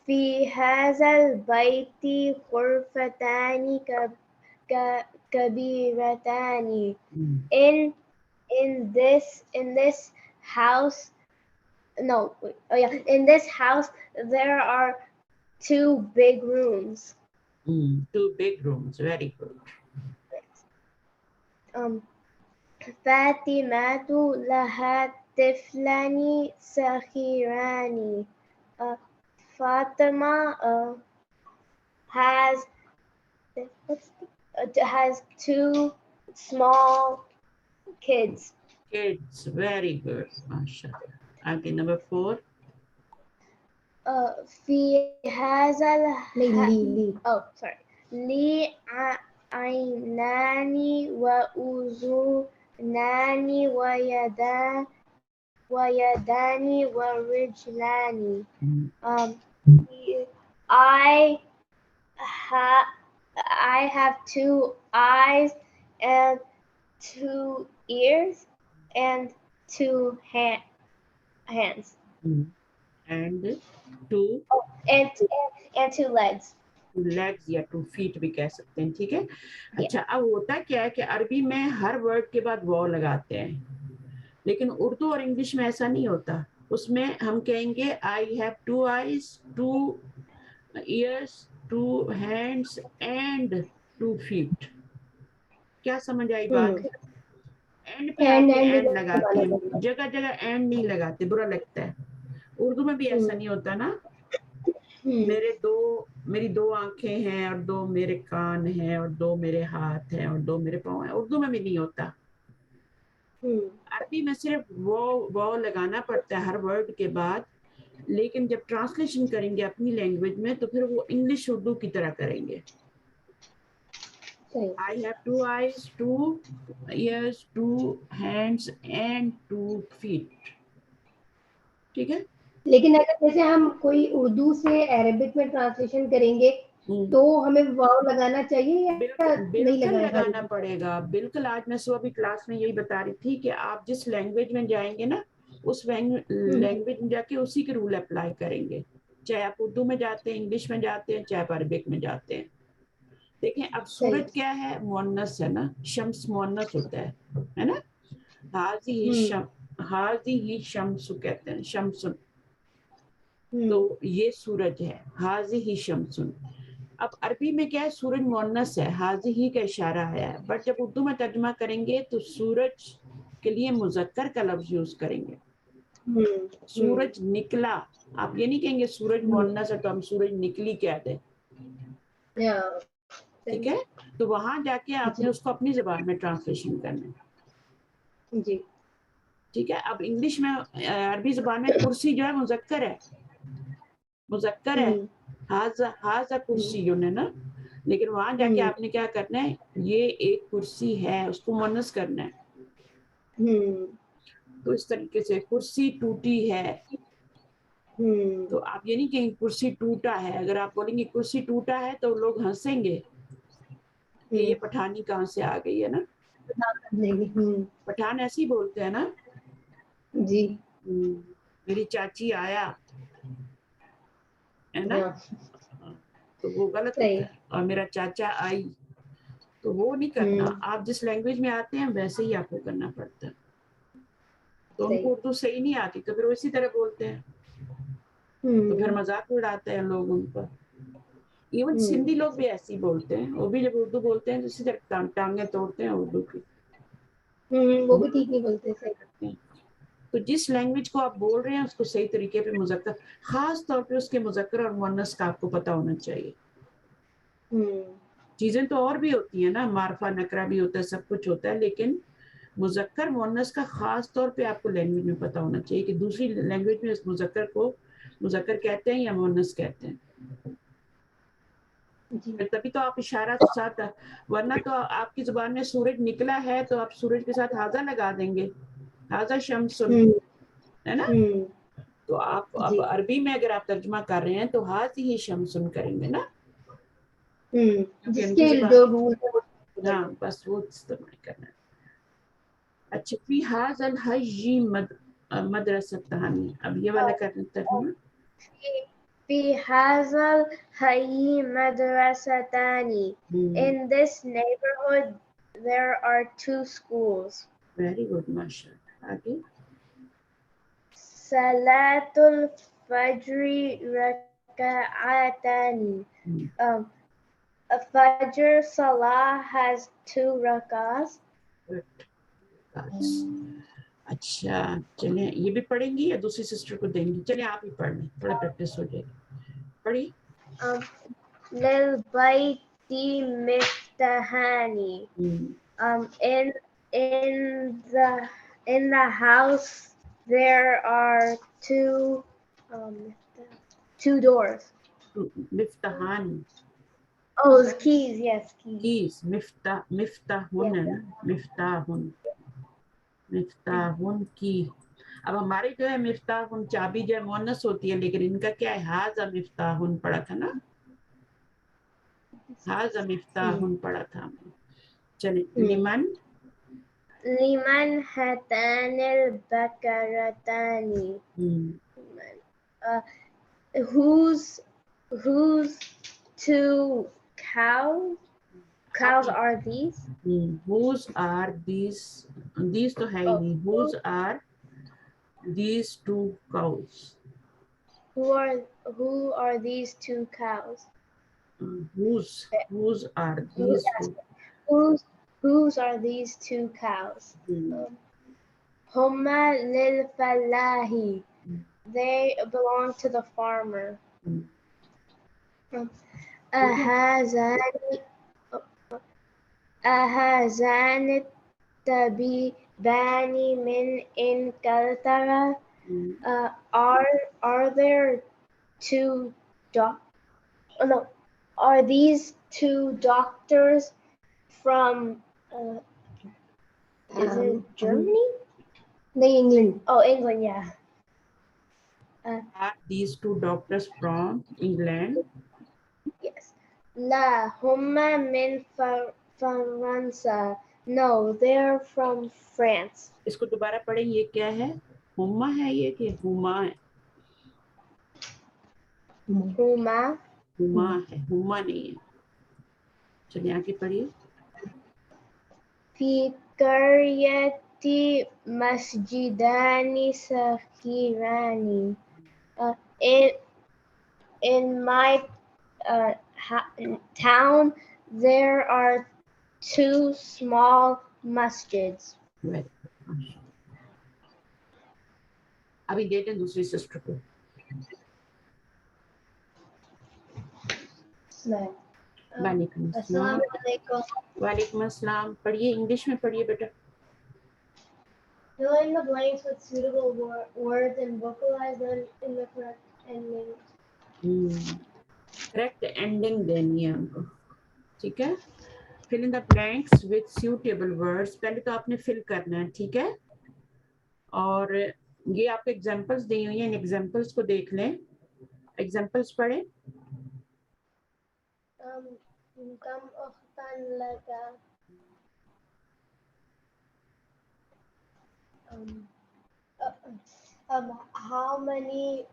في هذا البيت غرفتان كبيرتان. In this house, no, in this house there are 2 big rooms. 2 big rooms, very good. فاطمة لها طفلان صغيران. Fatima has 2 small kids. Kids, very good, mashallah. Okay, number 4. في هذا لي عينان وأذنان ويدان ورجلان. I have 2 eyes and 2 ears and 2 hands. And 2 Oh, and 2 legs. Legs या 2 feet भी कह सकते हैं, ठीक है। अच्छा, अब होता क्या है कि अरबी में हर वर्ड के बाद वाव लगाते हैं, लेकिन उर्दू और इंग्लिश में ऐसा नहीं होता। उसमें हम कहेंगे I have 2 eyes, 2 ears, 2 hands and 2 feet। क्या समझ आई बात? एंड पे आके एंड लगाते हैं, जगह जगह एंड नहीं लगाते, बुरा लगता है। उर्दू में भी ऐसा नहीं होता ना, मेरी 2 आंखें हैं और 2 मेरे कान हैं और 2 मेरे हाथ हैं और 2 मेरे पाँव हैं, उर्दू में भी नहीं होता। अरबी में सिर्फ वो लगाना पड़ता है हर वर्ड के बाद, लेकिन जब ट्रांसलेशन करेंगे अपनी लैंग्वेज में तो फिर वो इंग्लिश उर्दू की तरह करेंगे। I have 2 eyes, 2 ears, 2 hands and 2 feet। ठीक है। लेकिन अगर जैसे हम कोई उर्दू से अरेबिक में ट्रांसलेशन करेंगे तो हमें वाव लगाना चाहिए या बिल्कुल लगाना पड़ेगा, बिल्कुल। आज मैं सुबह भी क्लास में यही बता रही थी कि आप जिस लैंग्वेज में जाएंगे ना, उस लैंग्वेज में जाके उसी के रूल अप्लाई करेंगे, चाहे आप उर्दू में जाते हैं, इंग्लिश में जाते हैं, चाहे आप अरबिक में जाते हैं। देखें, अब सूरज क्या है? मुअन्नस है ना, शम्स मुअन्नस होता है ना। हाजी ही शम्सु कहते हैं, शम्सुन, तो ये सूरज है, हाजी ही शम्सुन। अब अरबी में क्या है? सूरज मुअन्नस है, हाजी ही का इशारा है, बट जब उर्दू में तर्जुमा करेंगे तो सूरज के लिए मुज़क्कर का लफ्ज यूज करेंगे। सूरज निकला, आप ये नहीं कहेंगे सूरज मुअन्नस है तो हम सूरज निकली कह दें, ठीक है। तो वहां जाके आपने उसको अपनी जबान में ट्रांसलेशन करना है जी, ठीक है। अब इंग्लिश में, अरबी जबान में कुर्सी जो है मुज़क्कर है, हाजा कुर्सी है ना, लेकिन वहां जाके आपने क्या करना है, ये एक कुर्सी है, उसको मुअन्नस करना है। तो इस तरीके से कुर्सी टूटी है, तो आप ये नहीं कहेंगे कुर्सी टूटा है। अगर आप बोलेंगे कुर्सी टूटा है तो लोग हंसेंगे कि ये पठानी कहाँ से आ गई है ना। पठान ऐसे ही बोलते हैं ना जी। मेरी चाची आया है ना, तो वो गलत होता है। और मेरा चाचा आई, तो वो नहीं करना। आप जिस लैंग्वेज में आते हैं वैसे ही आपको करना पड़ता है। तो उनको उर्दू सही नहीं आती तो फिर वो इसी तरह बोलते हैं, तो फिर मजाक उड़ाते हैं लोग उन पर। इवन सिंधी लोग भी ऐसे ही बोलते हैं, वो भी जब उर्दू बोलते हैं तो इसी तरह टांगे तोड़ते हैं उर्दू की, वो भी ठीक नहीं बोलते, सही करते हैं। तो जिस लैंग्वेज को आप बोल रहे हैं उसको सही तरीके पे मुज़क्कर, खास तौर पे उसके मुज़क्कर और मुअन्नस का आपको पता होना चाहिए। चीजें तो और भी होती है ना, मारफा नकरा भी होता है, सब कुछ होता है, लेकिन मुज़क्कर मुअन्नस का खास तौर पे आपको लैंग्वेज में पता होना चाहिए कि दूसरी लैंग्वेज में इस मुज़क्कर को मुज़क्कर कहते हैं या मुअन्नस कहते हैं। तभी तो आप इशारा के साथ, वरना तो आपकी जुबान में सूरज निकला है तो आप सूरज के साथ हाजा लगा देंगे, हाजा शम्सुन, है ना। तो आप अब अरबी में अगर आप तर्जुमा कर रहे हैं तो हाजी ही शम्सुन करेंगे ना, जिसके जो रूल है हाँ, बस वो इस्तेमाल करना है। अच्छा, फी हाज़ल हज्जी मदरसतानी, अब ये वाला करना तर्जुमा। في هذا الحي مدرستان. In this neighborhood there are 2 schools. Very good, mashallah. आगे। Salatul Fajr raka'atani. A Fajr Salah has 2 rakahs. अच्छा, चलिए ये भी पढ़ेंगी या दूसरी सिस्टर को देंगी? चलिए आप ही पढ़ लें, थोड़ा प्रैक्टिस हो जाएगी। पढ़िए। Lil bayti miftahani. In the house there are 2 doors. मिफ्ताहान। Oh, keys, yes, keys. Keys, मिफ्ताहुन है ना, मिफ्ताहुन, मिफ्ताहुन की। अब हमारी जो है मिफ्ताहुन चाबी जो है मुअन्नस होती है, लेकिन इनका क्या है, हाजा मिफ्ताहुन पढ़ा था ना, हाजा मिफ्ताहुन पढ़ा था। चले लिमन liman hatanil bakaratani. Whose two cows are these? whose are these तो है ही नहीं whose are these two cows Who are these two cows? whose are these two Whose are these two cows? Huma lil falahi. They belong to the farmer. Ahazani tabibani min in kaltara. Are there two are these two doctors from is it Germany? नहीं, England. Oh, England, yeah. are these two doctors from England? Yes. La humma min Faransa. No, they're from France. इसको दोबारा पढ़ें, ये क्या है? हुम्मा है ये कि हुमा है? Huma. हुमा है, हुमा नहीं है. चलिए आगे पढ़िए. Fi qaryati masjidani sakhirani. In my town, there are two small masjids. Very good. अभी देते हैं दूसरी सिस्टर को. वालेकुम अस्सलाम. वालेकुम अस्सलाम. पढ़िए, इंग्लिश में पढ़िए बेटा. Fill in the blanks with suitable words and vocalize them in the correct ending. Correct ending देनी है हमको. ठीक है. Fill in the blanks with suitable words. पहले तो आपने फिल करना है, ठीक है. और ये आपको एग्जांपल्स दी हुई हैं, इन एग्जांपल्स को देख लें. एग्जांपल्स पढ़ें. Kam ukhtan laka. How many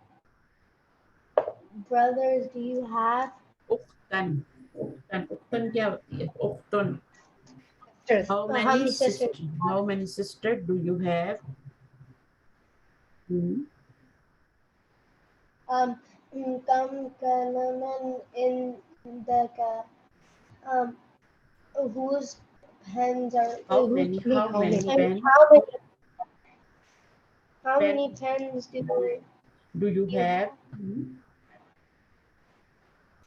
brothers do you have? उख्तन. उख्तन क्या होती है? उख्तन. Sisters. How many sisters? How many sisters do you have? Kam kalaman indaka. Whose pens are? How many pens? How many pens Do you have?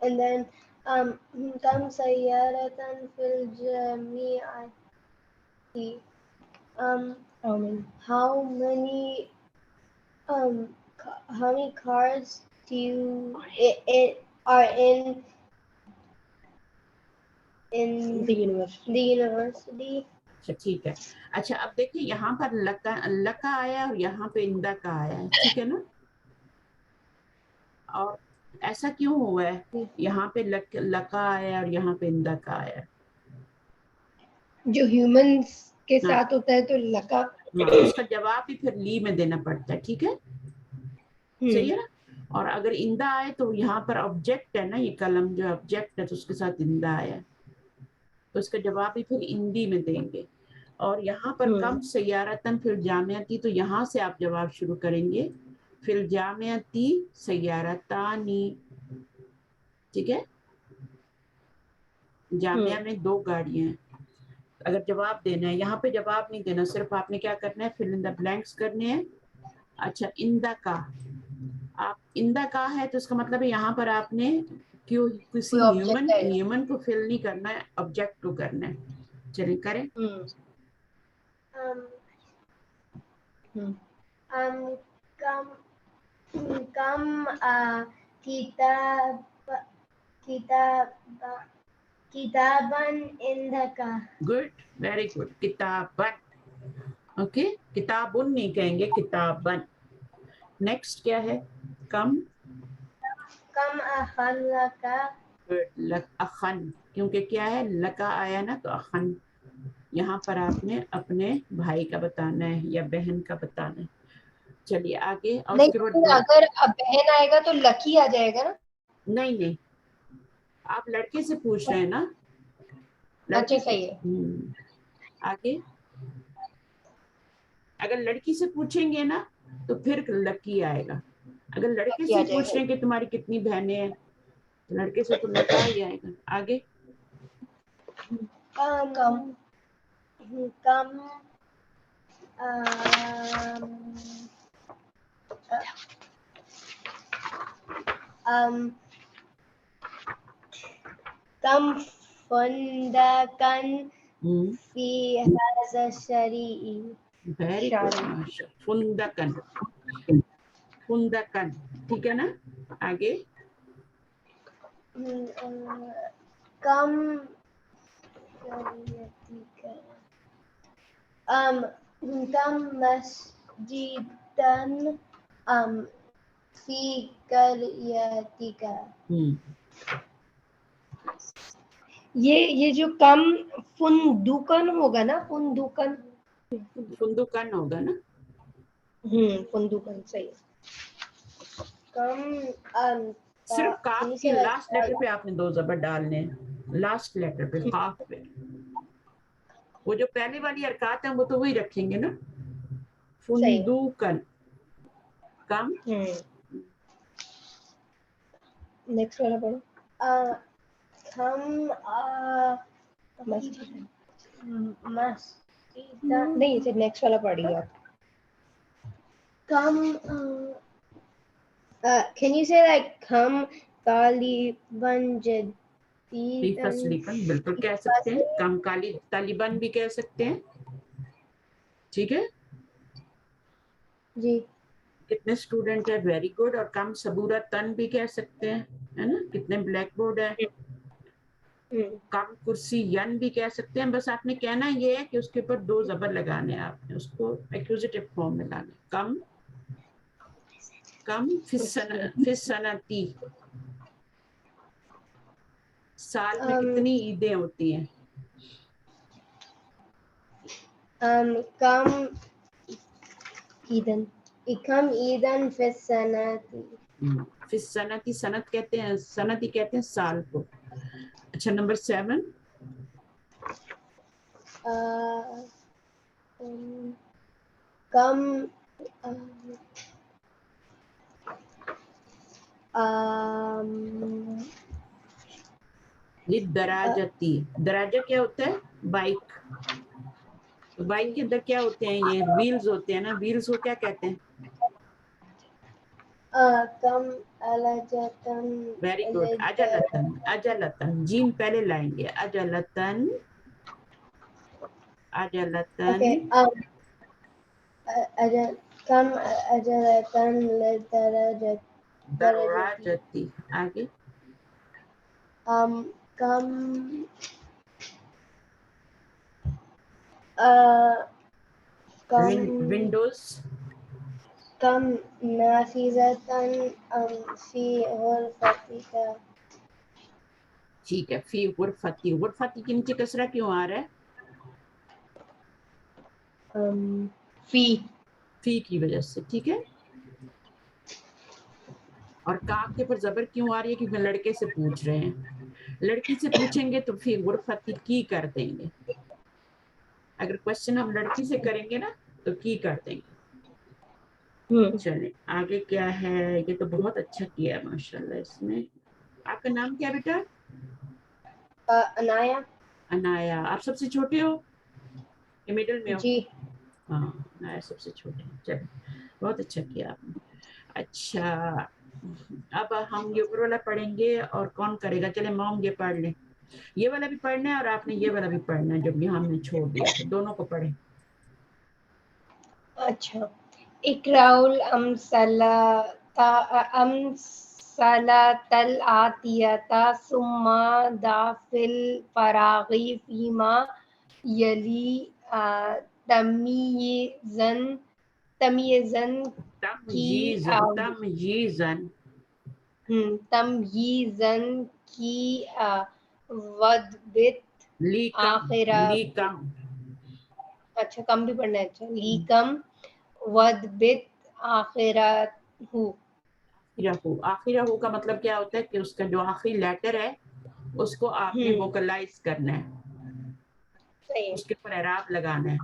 And then kam sayyaratan fil jami'ati. How many cars do you are in The university. अच्छा ठीक है. अच्छा अब देखिए यहाँ पर लका आया और यहाँ पे इंदा का आया है, ठीक है ना. और ऐसा क्यों हुआ है? यहाँ पे लका आया और यहाँ पे इंदा का आया. जो ह्यूमंस के साथ होता है तो लका. उसका जवाब भी फिर ली में देना पड़ता है, ठीक है. सही है ना. और अगर इंदा आए तो यहाँ पर ऑब्जेक्ट है ना, ये कलम जो ऑब्जेक्ट है तो उसके साथ इंदा आया तो इसका जवाब भी फिर इंदी में देंगे. और यहाँ पर कम सैयारतन फिर जामियाती, तो यहाँ से आप जवाब शुरू करेंगे. फिर जामियाती सैयारतानी, ठीक है. जामिया में 2 गाड़ियां हैं. अगर जवाब देना है, यहाँ पे जवाब नहीं देना, सिर्फ आपने क्या करना है, फिल इन द ब्लैंक्स करने हैं. अच्छा इंदा का, आप इंदा का है तो इसका मतलब है यहाँ पर आपने क्यों किसी ह्यूमन को फिल नहीं करना है, ऑब्जेक्ट को करना है. चलिए करें. Kam kitaban indaka. Good, very good. किताबन. ओके, किताबुन नहीं कहेंगे, किताबन. नेक्स्ट क्या है? कम अखन लका. अखन, क्योंकि क्या है, लका आया ना तो अखन यहाँ पर आपने अपने भाई का बताना है या बहन का बताना है. चलिए आगे. और नहीं, उसके बाद तो अगर अब बहन आएगा तो लकी आ जाएगा ना? नहीं, आप लड़के से पूछ रहे हैं ना. अच्छा सही है. आगे. अगर लड़की से पूछेंगे ना तो फिर लकी आएगा. अगर लड़के लकी आ से पूछ जाएगा. रहे हैं कि तुम्हारी कितनी बहनें हैं, लड़के से तो लका ही आएगा. आगे. Come. Come fundakan fi hadha shari'i. Very good. फुंदकन. फुंदकन. ठीक है ना. आगे. Come masjidan fi qaryatika. ये जो कम फुंदुकन होगा ना, फुंदुकन. फुंदुकन होगा ना. फुंदुकन सही है. Come सिर्फ काफ can you की say like लास्ट लेटर पे आपने 2 जबर डालने हैं. लास्ट लेटर पे, काफ पे. वो जो पहले वाली हरकत है वो तो वही रखेंगे ना. फुंदुकन. कम. नेक्स्ट वाला पढ़ो. come नहीं, इसे नेक्स्ट वाला पढ़िए आप. come can you say like come Taliban फसलीपन बिल्कुल कह सकते हैं. कम काली तालिबान भी कह सकते हैं. ठीक है. जी. कितने स्टूडेंट है, वेरी गुड. और कम सबूरा तन भी कह सकते हैं, है ना. कितने ब्लैक बोर्ड है. कम कुर्सी यन भी कह सकते हैं. बस आपने कहना ये है कि उसके ऊपर 2 जबर लगाने हैं आपने, उसको एक्यूजेटिव फॉर्म में लाना. कम. कम फिसनती. साल में कितनी ईदें होती हैं. come Idan फिसनती. फिसनती. सनत कहते हैं, सनती कहते हैं साल को. अच्छा, नंबर 7. come ये दराजती. दराजा क्या होता है, बाइक. तो बाइक के अंदर क्या होते हैं, ये व्हील्स होते हैं ना. व्हील्स को क्या कहते हैं. come alajatan. Very good. अजलतन. अजलतन. जीन पहले लाएंगे. अजलतन. अजलतन. Okay. come ajalatan lidarajat. दराजती. आगे. come Windows. come nafizatan fi ghurfatika. ठीक है. फी गुरफती. गुरफती के नीचे कसरा क्यों आ रहा है. फी की वजह से. ठीक है. और काफ के ऊपर जबर क्यों आ रही है, क्योंकि लड़के से पूछ रहे हैं. लड़की से पूछेंगे तो फिर गुरफती की कर देंगे. अगर क्वेश्चन हम लड़की से करेंगे ना तो की कर देंगे. चलिए आगे क्या है. ये तो बहुत अच्छा किया है माशाल्लाह इसमें. आपका नाम क्या बेटा. अनाया. अनाया. आप सबसे छोटे हो या मिडिल में हो. जी. हाँ, अनाया सबसे छोटे. चलिए बहुत अच्छा किया आपने. अच्छा, अब हम ये ऊपर वाला पढ़ेंगे और कौन करेगा. चले मॉम ये पढ़ लें. ये वाला भी पढ़ना है और आपने ये वाला भी पढ़ना है जो भी हमने छोड़ दिया था. दोनों को पढ़ें. अच्छा. इकराउल अमसलातल आतियता सुम्मा दाफिल फरागी फीमा यली तमीयज़न की वदबित आखिरा. अच्छा कम भी पढ़ना है. अच्छा ली कम वद बित आखिरहू. आखिरहू का मतलब क्या होता है कि उसका जो आखिरी लेटर है उसको आपने वोकलाइज करना है, सही है. उसके ऊपर एराब लगाना है.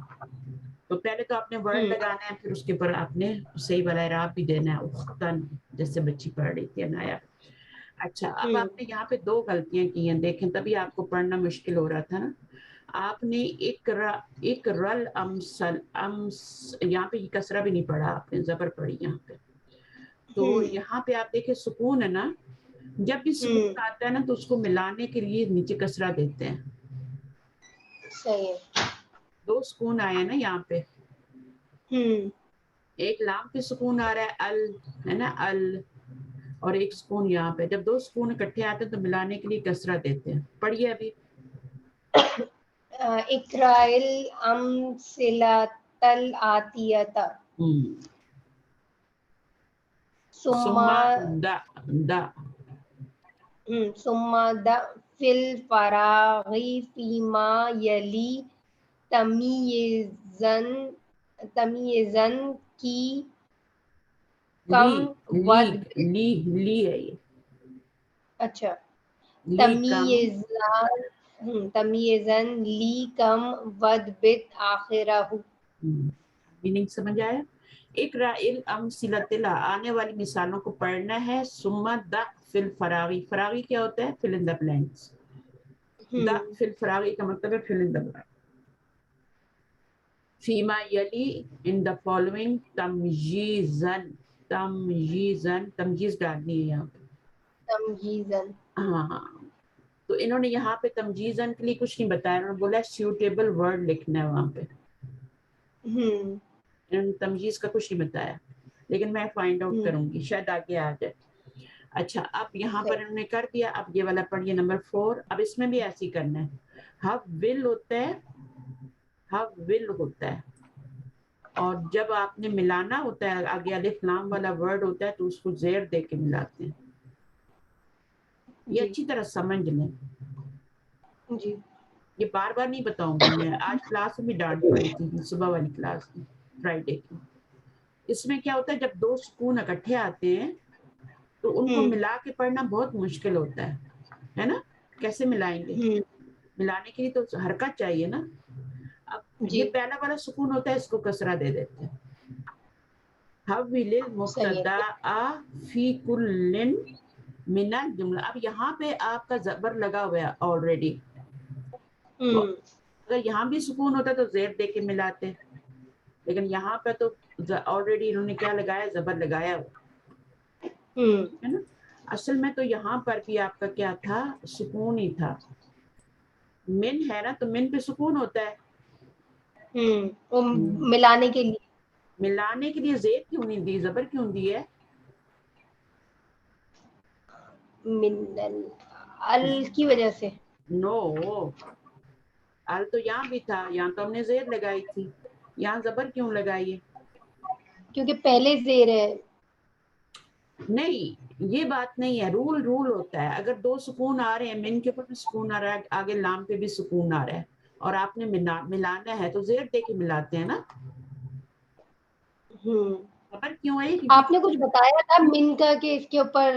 तो पहले तो आपने वर्ड लगाना है, फिर उसके ऊपर आपने सही वाला एराब भी देना है. उख्तन जैसे बच्ची पढ़ रही थी अनाया. अच्छा, अब आपने यहाँ पे 2 गलतियां की हैं, देखें तभी आपको पढ़ना मुश्किल हो रहा था ना. आपने एक रल अमसल अम्स, यहाँ पे कसरा भी नहीं पढ़ा आपने, जबर पढ़ी यहाँ पे. तो यहाँ पे आप देखें सुकून है ना, जब भी सुकून आता है ना तो उसको मिलाने के लिए नीचे कसरा देते हैं. सही है. 2 सुकून आए हैं ना यहाँ पे. एक लाम पे सुकून आ रहा है अल, है ना अल, और एक सुकून यहाँ पे. जब 2 सुकून इकट्ठे आते हैं तो मिलाने के लिए कसरा देते हैं. पढ़िए अभी. इकराइल अमसिलतल आतियता. सुम्मा दा दा. सुम्मा द फिल फरागी फीमा यली तमीयज़न की कम वद. ली है ये. अच्छा ली कम. तमीयज़न ली कम वद बित आखिरहू. मीनिंग समझ आया. इकराइल अमसिलतिल, आने वाली मिसालों को पढ़ना है. सुम्मा द फिल फरागी, फरागी क्या होता है? Fill in the blanks. The fill फरागी का मतलब है फिल इन द ब्लैंक्स. फीमा यली, इन द फॉलोइंग. तमयीज़न, तमयीज़ डालनी है यहाँ पे. तमयीज़न. हाँ, तो इन्होंने यहाँ पे तमयीज़न के लिए कुछ नहीं बताया. उन्होंने बोला सूटेबल वर्ड लिखना है वहाँ पे. इन्होंने तमयीज़ का कुछ नहीं बताया, लेकिन मैं फाइंड आउट करूंगी, शायद आगे आ जाए. अच्छा, अब यहाँ पर इन्होंने कर दिया. अब ये वाला पढ़िए नंबर 4. अब इसमें भी ऐसे ही करना है. हव विल होता है, और जब आपने मिलाना होता है आगे अलिफ लाम वाला वर्ड होता है तो उसको जेर दे के मिलाते हैं. ये अच्छी तरह समझ लें. जी. ये बार बार नहीं बताऊंगी मैं. आज क्लास में भी डांट पड़ी थी, सुबह वाली क्लास में, फ्राइडे की. इसमें क्या होता है, जब 2 सुकून इकट्ठे आते हैं तो उनको मिला के पढ़ना बहुत मुश्किल होता है ना. कैसे मिलाएंगे? मिलाने के लिए तो हरकत चाहिए ना. अब ये पहला वाला सुकून होता है, इसको कसरा दे देते हैं. हव्विलिल मुब्तदा फी कुल्लिन मिनल जुमला. अब यहाँ पे आपका जबर लगा हुआ है ऑलरेडी. तो अगर यहाँ भी सुकून होता तो जेर दे के मिलाते, लेकिन यहाँ पे तो ऑलरेडी इन्होंने क्या लगाया, जबर लगाया है ना. असल में तो यहाँ पर भी आपका क्या था, सुकून ही था. मिन है ना, तो मिन पे सुकून होता है. वो मिलाने के लिए जेर क्यों नहीं दी, जबर क्यों दी है? मिनल अल की वजह से. नो, अल तो यहाँ भी था, यहाँ तो हमने जेर लगाई थी. यहाँ जबर क्यों लगाई है? क्योंकि पहले जेर है. नहीं, ये बात नहीं है. रूल होता है. अगर 2 सुकून आ रहे हैं, मिन के ऊपर भी सुकून आ रहा है, आगे लाम पे भी सुकून आ रहा है, और आपने मिलाना है तो जेर दे के मिलाते हैं ना. खबर क्यों है? आपने कुछ बताया था मिन का कि इसके ऊपर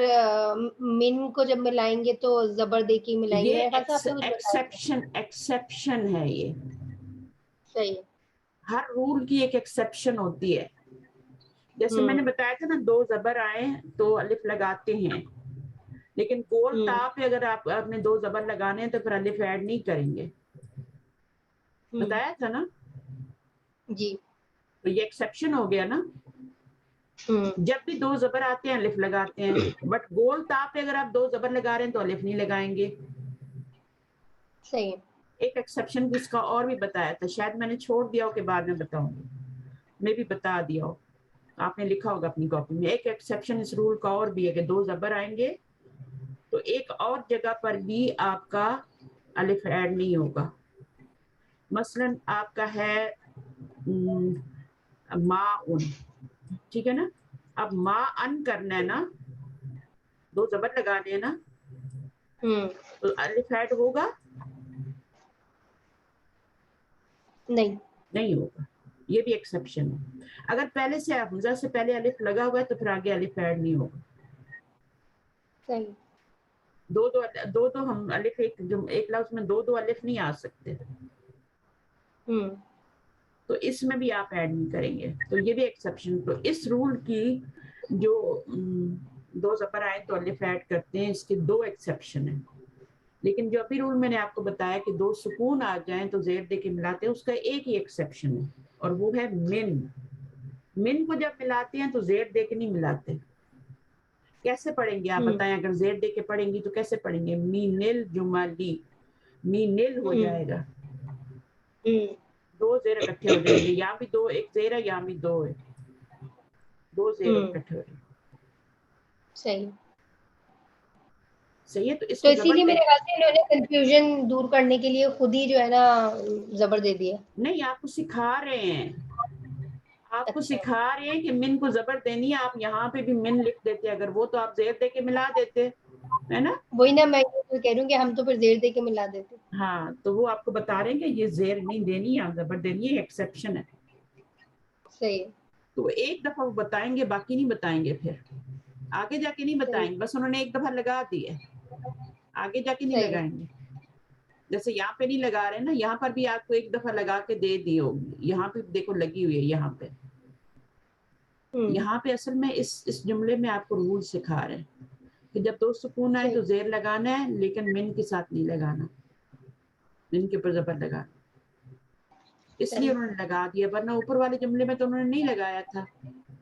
मिन को जब मिलाएंगे तो जबर दे के मिलाएंगे. ये मेरे ख्याल से आपने कुछ एक्सेप्शन है ये. सही है. हर रूल की एक एक्सेप्शन होती है. जैसे मैंने बताया था ना, 2 जबर आए तो अलिफ लगाते हैं, लेकिन गोल ता पे अगर आपने 2 जबर लगाने हैं तो फिर अलिफ ऐड नहीं करेंगे. बताया था ना जी. तो ये एक्सेप्शन हो गया ना. जब भी 2 जबर आते हैं अलिफ लगाते हैं, बट गोल ता पे अगर आप 2 जबर लगा रहे हैं तो अलिफ नहीं लगाएंगे. सही है. एक एक्सेप्शन जिसका और भी बताया था, शायद मैंने छोड़ दिया हो कि बाद में बताऊंगी, मैं भी बता दिया हो, आपने लिखा होगा अपनी कॉपी में. एक एक्सेप्शन इस रूल का और भी है कि 2 जबर आएंगे तो एक और जगह पर भी आपका अलिफ ऐड नहीं होगा. मसलन आपका है माउन, ठीक है ना. अब मा अन करना है ना, 2 जबर लगाने हैं ना, तो अलिफ ऐड होगा? नहीं. نہیں ہوگا, یہ بھی ایکسیپشن ہے. اگر پہلے سے حمزہ سے پہلے الف لگا ہوا ہے تو پھر آگے الف ایڈ نہیں ہوگا. صحیح. دو ہم الف ایک لفظ میں دو الف نہیں آ سکتے, تو اس میں بھی آپ ایڈ نہیں کریں گے, تو یہ بھی ایکسیپشن. تو اس رول کی جو دو زبر آئے تو الف ایڈ کرتے ہیں, اس کے دو ایکسیپشن ہیں. لیکن جو ابھی رول میں نے آپ کو بتایا کہ دو سکون آ جائیں تو زیر دے کے ملاتے ہیں, اس کا ایک ہی ایکسیپشن ہے, اور وہ ہے من. من کو جب ملاتے ہیں تو زیر دے کے نہیں ملاتے. کیسے پڑھیں گے آپ بتائیں؟ اگر زیر دے کے پڑھیں گی تو کیسے پڑھیں گے؟ مینل جمالی, مینل ہو جائے گا, دو زیر اکٹھے ہو جائیں گے, یا بھی دو ایک زیر ہے یا بھی دو ہے, دو زیر اکٹھے ہو جائیں گے. صحیح. صحیح ہے. تو اس تو کو اسی لیے میرے خیال سے انہوں نے کنفیوژن دور کرنے کے لیے خود ہی جو ہے نا زبر دے دیا. نہیں, آپ کو سکھا رہے ہیں, آپ کو اچھا. سکھا رہے ہیں کہ من کو زبر دینی ہے. آپ یہاں پہ بھی من لکھ دیتے, اگر وہ تو آپ زیر دے کے ملا دیتے, ہے نا. وہی نا میں کہہ رہی ہوں کہ ہم تو پھر زیر دے کے ملا دیتے. ہاں, تو وہ آپ کو بتا رہے ہیں کہ یہ زیر نہیں دینی ہے, زبر دینی ہے, ایکسیپشن ہے. صحیح. تو ایک دفعہ وہ بتائیں گے, باقی نہیں بتائیں گے, پھر آگے جا کے نہیں بتائیں گے. بس انہوں نے ایک دفعہ لگا دی ہے, آگے جا کے نہیں صحیح. لگائیں گے. جیسے یہاں پہ نہیں لگا رہے نا, یہاں پر بھی آپ کو ایک دفعہ لگا کے دے دی ہوگی. یہاں پہ دیکھو لگی ہوئی ہے, یہاں پہ یہاں پہ اصل میں اس جملے میں آپ کو رول سکھا رہے ہیں کہ جب دو سکون آئے تو زیر لگانا ہے, لیکن من کے ساتھ نہیں لگانا, من کے اوپر زبر لگانا. اس لیے انہوں نے لگا دیا, ورنہ اوپر والے جملے میں تو انہوں نے نہیں لگایا تھا.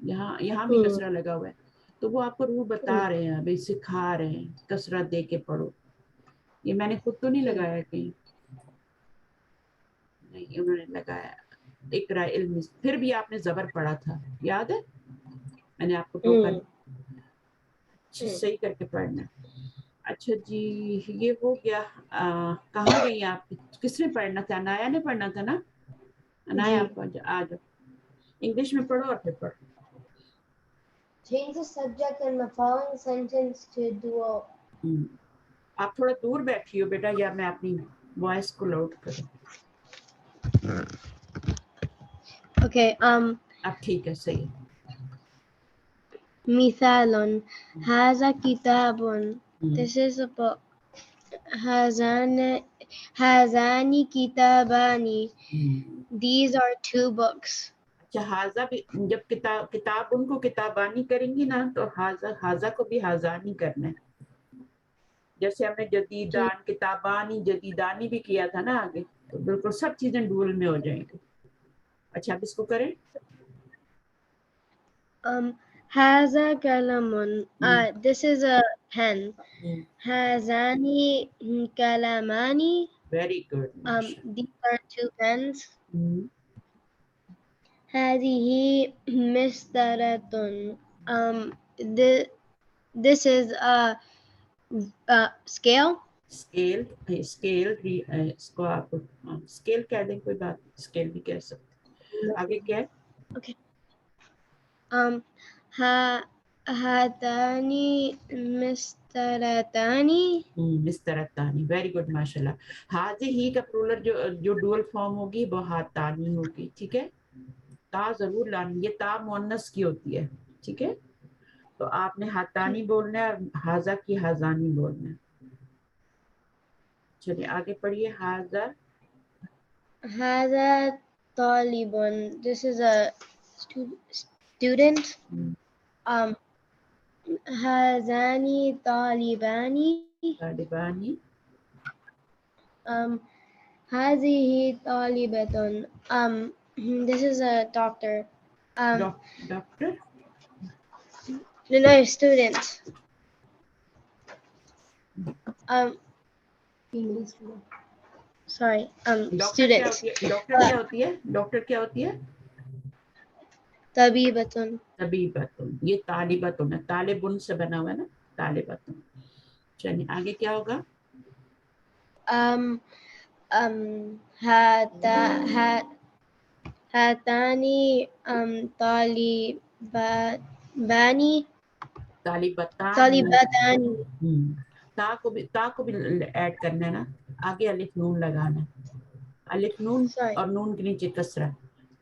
یہاں بھی کسرہ لگا ہوا ہے, تو وہ آپ کو رول بتا رہے ہیں, ابھی سکھا رہے ہیں, کسرہ دے کے پڑھو. یہ میں نے خود تو نہیں لگایا کہیں, نہیں انہوں نے لگایا. اقرا علم, پھر بھی آپ نے زبر پڑھا تھا, یاد ہے میں نے آپ کو ٹوکا صحیح کر کے پڑھنا. اچھا جی, یہ ہو گیا. کہاں گئی آپ؟ کس نے پڑھنا تھا؟ انایا نے پڑھنا تھا نا. انایا آپ آ جاؤ, انگلش میں پڑھو اور پھر پڑھو. Change the subject in the following sentence to duo. آپ تھوڑا دور بیٹھی ہو بیٹا, یا میں اپنی وائس کو لاؤڈ کروں؟ Okay. اب ٹھیک ہے, صحیح. مثال هذا كتاب. This is a book. هذان كتابان. These are two books. اچھا, حاضہ بھی جب کتاب ان کو کتابانی کریں گی نا, تو حاضہ کو بھی حاضانی کرنا ہے. جیسے ہم نے جدیدان جدیدانی بھی کیا تھا نا آگے, تو بالکل سب چیزیں ڈول میں ہو جائیں گی. اچھا, اب اس کو کریں. هذا قلم. This is a pen. هذان كلمان. Very good. These are two pens. هذه مسطرة. This is a scale. Scale اس کو آپ اسکیل کہہ دیں, کوئی بات, اسکیل بھی کہہ سکتے. آگے کیا ہے؟ Okay. هاتان مسترتانی. ویری گڈ, ماشاء اللہ. حاضر ہی کا پرولر جو ڈوئل فارم ہوگی وہ ہاتانی ہوگی, ٹھیک ہے. تا ضرور لانی, یہ تا مؤنث کی ہوتی ہے, ٹھیک ہے. تو آپ نے ہاتانی بولنا ہے اور حاضہ کی حاضانی بولنا ہے. چلیے آگے پڑھیے. هذا طالب. This is a student. هذان Taliban. طالبانی. هذه طالبة. This is a doctor. Doctor. No, student. English. Sorry. Student. Doctor کیا ہوتی ہے؟ ڈاکٹر کیا ہوتی ہے؟ طبيبة. طبیبتن. یہ طالبتن ہے, طالبن سے بنا ہوا ہے نا, طالبتن. چلیے آگے کیا ہوگا؟ هاتان طالبتان. تا کو بھی ایڈ کرنا ہے نا, آگے الف نون لگانا ہے. الف نون اور نون کے نیچے کسرہ,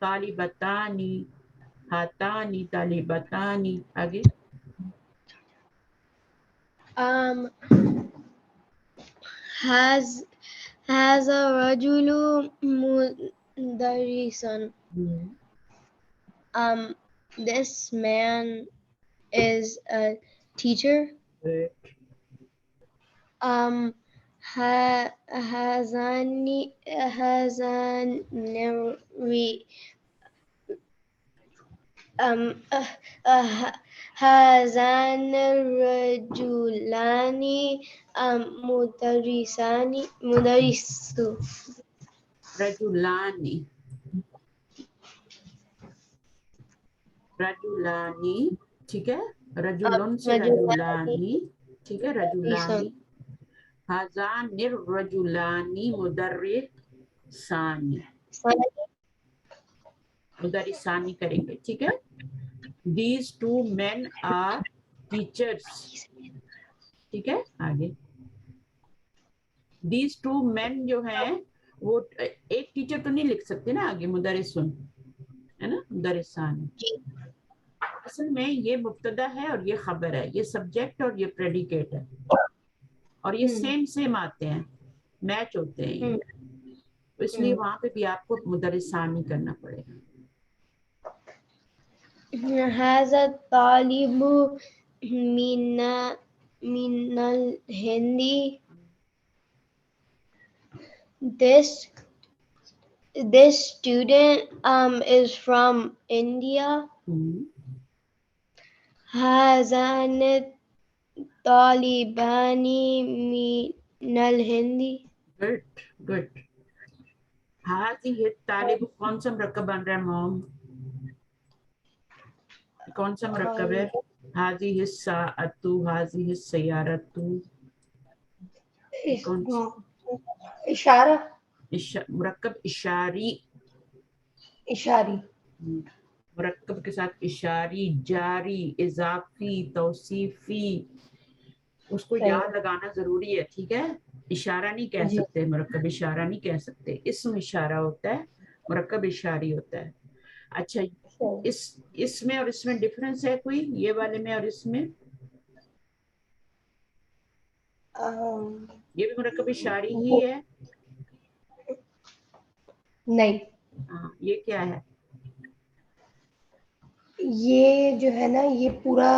तालिबतानी, हातानी तालिबतानी. आगे. has a rajulu mudarisan. This man is a teacher. Good. Hazani hazan rajulani mudarisu. रजुलानी. रजुलानी. ठीक है. रजुलन से रजुलानी. ठीक है. रजुलानी. हाजान रजुलानी मुदर्रिसानी. मुदर्रिसानी करेंगे. ठीक है. These two men are teachers. ठीक है. आगे. These two men जो हैं वो एक टीचर तो नहीं लिख सकते ना आगे. मुदर्रिसुन है ना. मुदर्रिसानी. असल में ये मुब्तदा है और ये खबर है. ये सब्जेक्ट और ये प्रेडिकेट है और ये सेम आते हैं, मैच होते हैं ये. तो इसलिए वहां पे भी आपको मुदर्रिसानी करना पड़ेगा. Haza talibu minal hindi. This student is from India. Hazan talibani minal hindi. Good. हाज़िहि तालिब कौन सा मरकब बन रहा है मॉम? कौन सा मरकब है? हाज़िहि साअतु, हाज़िहि सय्यारतु. इशारा. मरकब इशारी. मरकब के साथ इशारी, जारी, इजाफी, तौसीफी, उसको याद लगाना जरूरी है. ठीक है. इशारा नहीं कह सकते, मरकब इशारा नहीं कह सकते. इस्म इशारा होता है, मरकब इशारी होता है. अच्छा, इसमें और इसमें डिफरेंस है कोई? ये वाले में और इसमें? ये भी मरकब इशारी ही है. नहीं. ये क्या है? ये जो है ना ये पूरा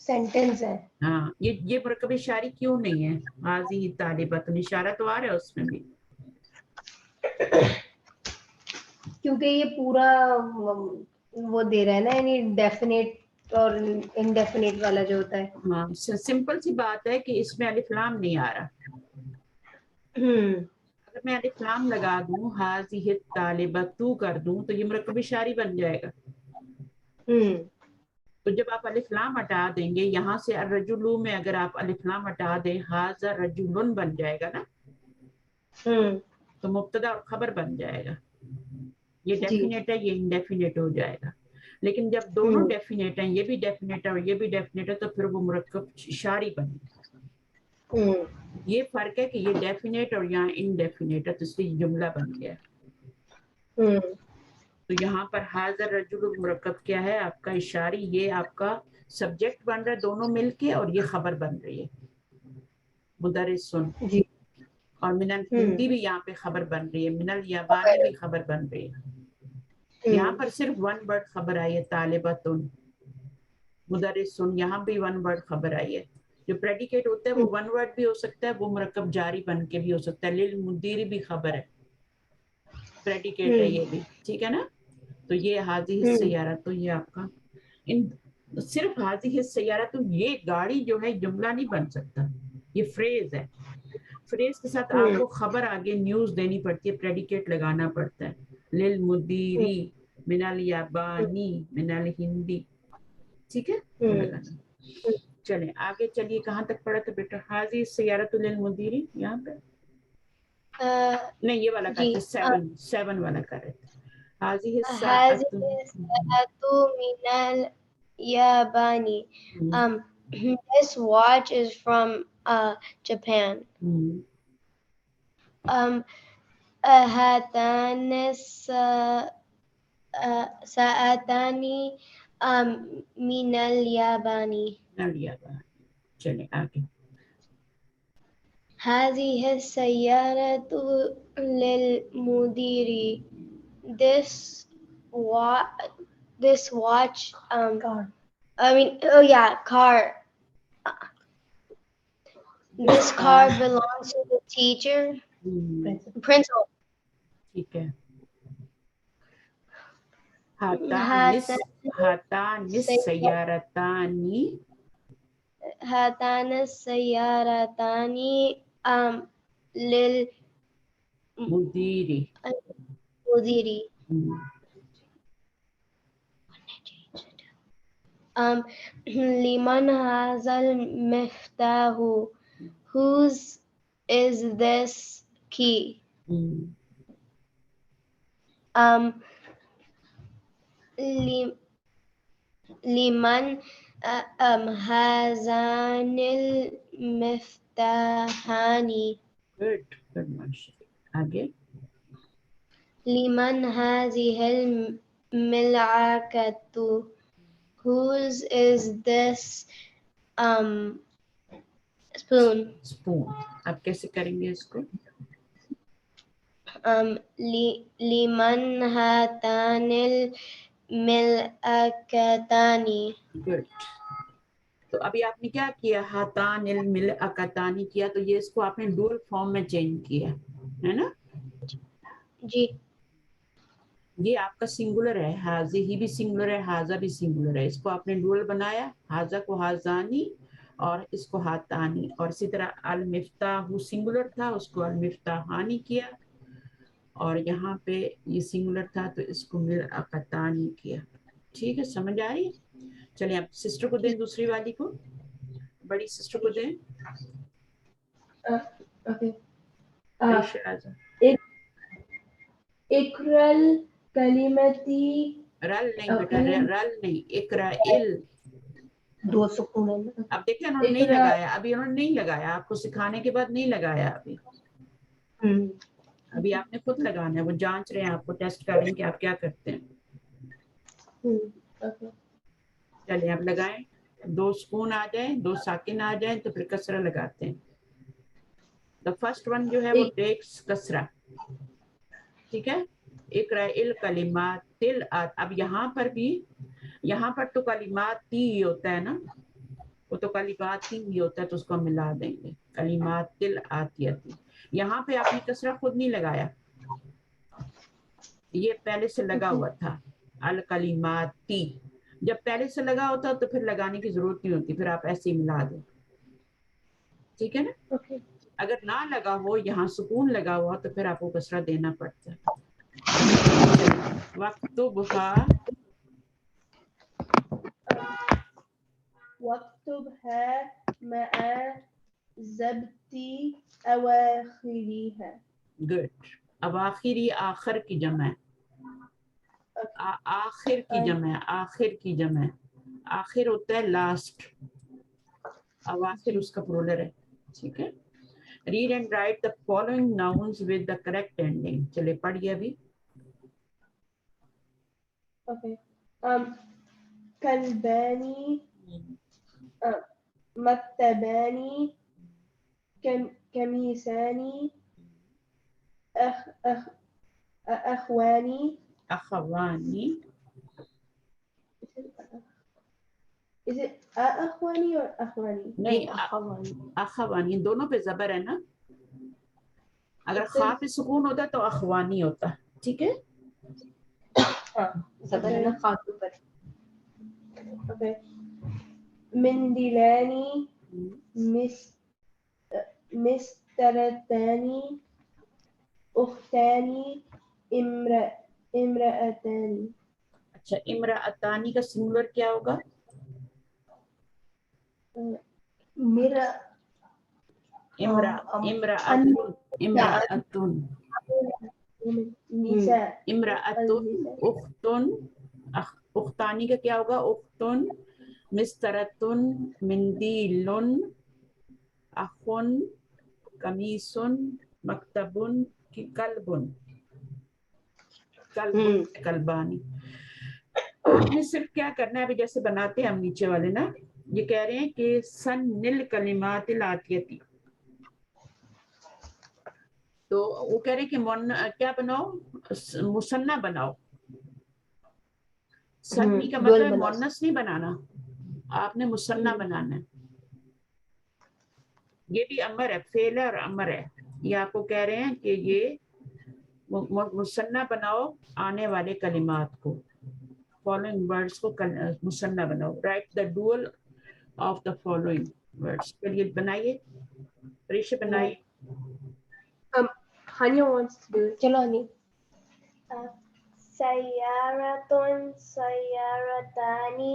सेंटेंस है. हाँ, ये मरकब इशारी क्यों नहीं है? हाज़िहि तालिबतुन, इशारा तो आ रहा है उसमें भी. क्योंकि ये पूरा वो दे रहा है ना, यानी डेफिनेट और इनडेफिनेट वाला जो होता है. हाँ, सिंपल सी बात है कि इसमें अलिफ लाम नहीं आ रहा. अगर मैं अलिफ लाम लगा दूं, हाज़िहि तालिबतु कर दूं, तो ये मरकब इशारी बन जाएगा. तो जब आप अलिफ लाम हटा देंगे, यहाँ से रजुलू में अगर आप अलिफ लाम हटा दें, हाज़ा रजुलुन बन जाएगा ना. तो मुब्तदा और खबर बन जाएगा. ये डेफिनेट है, ये इनडेफिनेट हो जाएगा. लेकिन जब दोनों डेफिनेट हैं, ये भी डेफिनेट है और ये भी डेफिनेट है, तो फिर वो मुरक्कब इशारी बने. ये फर्क है कि ये डेफिनेट और यहाँ इनडेफिनेट है, तो इसलिए जुमला बन गया. तो यहाँ पर हाज़र रजुल मुरक्कब क्या है आपका? इशारी. ये आपका सब्जेक्ट बन रहा है दोनों मिलके और ये खबर बन रही है मुदर्रिसुन. और मिनल हिंदी भी यहाँ पे खबर बन रही है, मिनल यबानी भी खबर बन रही है. यहाँ पर सिर्फ वन वर्ड खबर आई है, तालिबतुन मुदर्रिसुन. यहाँ भी वन वर्ड खबर आई है. जो प्रेडिकेट होता है वो वन वर्ड भी हो सकता है, वो मुरक्कब जारी बन के भी हो सकता है. लिल मुदीरी भी खबर है, प्रेडिकेट है ये भी. ठीक है ना. तो ये हाज़िहि सय्यारा, तो ये आपका इन सिर्फ हाज़िहि सय्यारा, तो ये गाड़ी जो है जुमला नहीं बन सकता, ये फ्रेज है. फ्रेज के साथ आपको खबर आगे न्यूज देनी पड़ती है, प्रेडिकेट लगाना पड़ता है. लिल मुदीरी मिनल याबानी मिनल हिंदी. ठीक है. चलें आगे. चलिए कहाँ तक पढ़ा था बेटा? हाज़िहि सय्यारतु लिल मुदीरी. यहाँ पे नहीं, ये वाला करते, 7 वाला कर रहे थे. हाज़िहि साअतु मिनल याबानी. This watch is from Japan. Hatan ساعتان من اليابان. چلیں آگے. هذه السيارة للمدير. This watch car. I mean, oh yeah, car. This car belongs to the teacher. Principal. ٹھیک ہے. هاتان السيارتان للمدير. لمن هذا المفتاح. Whose is this key? لمن هذان المفتاحان. Good, ماشاء اللہ. آگے. لمن هذه الملعقة. Whose is this spoon? آپ کیسے کریں گے اس کو؟ لمن هاتان الملعقتان. Good. تو ابھی آپ نے کیا کیا؟ ہاتان الملعقتان کیا، تو یہ اس کو آپ نے ڈول فارم میں چینج کیا ہے نا؟ جی. یہ آپ کا سنگولر ہے، حاضی ہی بھی سنگولر ہے، حاضہ بھی سنگولر ہے. اس کو آپ نے ڈول بنایا، حاضہ کو حاضانی اور اس کو ہاتانی. اور اسی طرح المفتاح سنگولر تھا، اس کو المفتاحانی کیا. اور یہاں پہ یہ سنگولر تھا تو اس کو ملعقتانی کیا. ٹھیک ہے، سمجھ آ رہی؟ چلیں اب سسٹر کو دیں، دوسری والی کو، بڑی سسٹر کو دیں. Okay. شہازہ. اقرل کلمتی. رل نہیں بیٹا، رل نہیں، اقرا ال. 2 سکون ہے. اب دیکھیں انہوں نے نہیں لگایا، ابھی انہوں نے نہیں لگایا، آپ کو سکھانے کے بعد نہیں لگایا. ابھی آپ نے خود لگانا ہے، وہ جانچ رہے ہیں آپ کو، ٹیسٹ کر رہے ہیں کہ آپ کیا کرتے ہیں. چلیں اب لگائیں. 2 سکون آ جائیں، 2 ساکن آ جائیں تو پھر کسرہ لگاتے ہیں. دا فرسٹ ون جو ہے وہ ٹیکس کسرہ. ٹھیک ہے. اقرا الکلمات تل. اب یہاں پر بھی، یہاں پر تو کلمات تی ہوتا ہے نا، وہ تو کلمات تی ہی ہوتا ہے، تو اس کو ہم ملا دیں گے کلمات تل آتیتی. یہاں پہ آپ نے کسرہ خود نہیں لگایا، یہ پہلے سے لگا ہوا تھا الکلماتی. جب پہلے سے لگا ہوتا تو پھر لگانے کی ضرورت نہیں ہوتی، پھر آپ ایسے ہی ملا دیں. ٹھیک ہے نا؟ اگر نہ لگا ہو، یہاں سکون لگا ہوا تو پھر آپ کو کسرہ دینا پڑتا ہے. وَاكْتُبْهَا واكتبها مع ضبط أواخرها. گڈ. اواخری آخر کی جمع، آخر کی جمع، آخر کی جمع. آخر ہوتا ہے لاسٹ، اواخر اس کا پلورل ہے. ٹھیک ہے. Read and write the following nouns with the correct ending. چلے پڑھیے ابھی. Okay. كلباني. مكتباني. كميساني. أخواني. اخوانی. Is it أخواني or أخواني? نہیں، اخوانی دونوں پہ زبر ہے نا. اگر خا پہ سکون ہوتا تو اخوانی ہوتا. ٹھیک ہے. زبر ہے نا خا کے اوپر. Okay. مندلاني. مسترتاني. أختاني. امرأتان. اچھا، امرأتانی کا سنگولر کیا ہوگا؟ میرا امرأتن. نساء. امرأتن. اختن. اختانی کا کیا ہوگا؟ اختن. مسترتن. مندیلن. اخن. قمیصن. مکتبن. کلبن. कल्बानी. आपने सिर्फ क्या करना है, अभी जैसे बनाते हैं हम नीचे वाले ना, ये कह रहे हैं कि सन्निल कलिमातिल आतियती, तो वो कह रहे हैं कि क्या बनाओ, मुसन्ना बनाओ. सन्नी का मतलब मुअन्नस नहीं बनाना, आपने मुसन्ना बनाना है. ये भी अमर है, फेल है और अमर है. ये आपको कह रहे हैं कि ये मुसन्ना बनाओ आने वाले कलिमात को, फॉलोइंग वर्ड्स को मुसन्ना बनाओ. Right the dual of the following words. चलिए बनाइए, परीक्षा बनाइए. Hanya wants to do it. चलो Honey. Sayyaratun sayyaratani,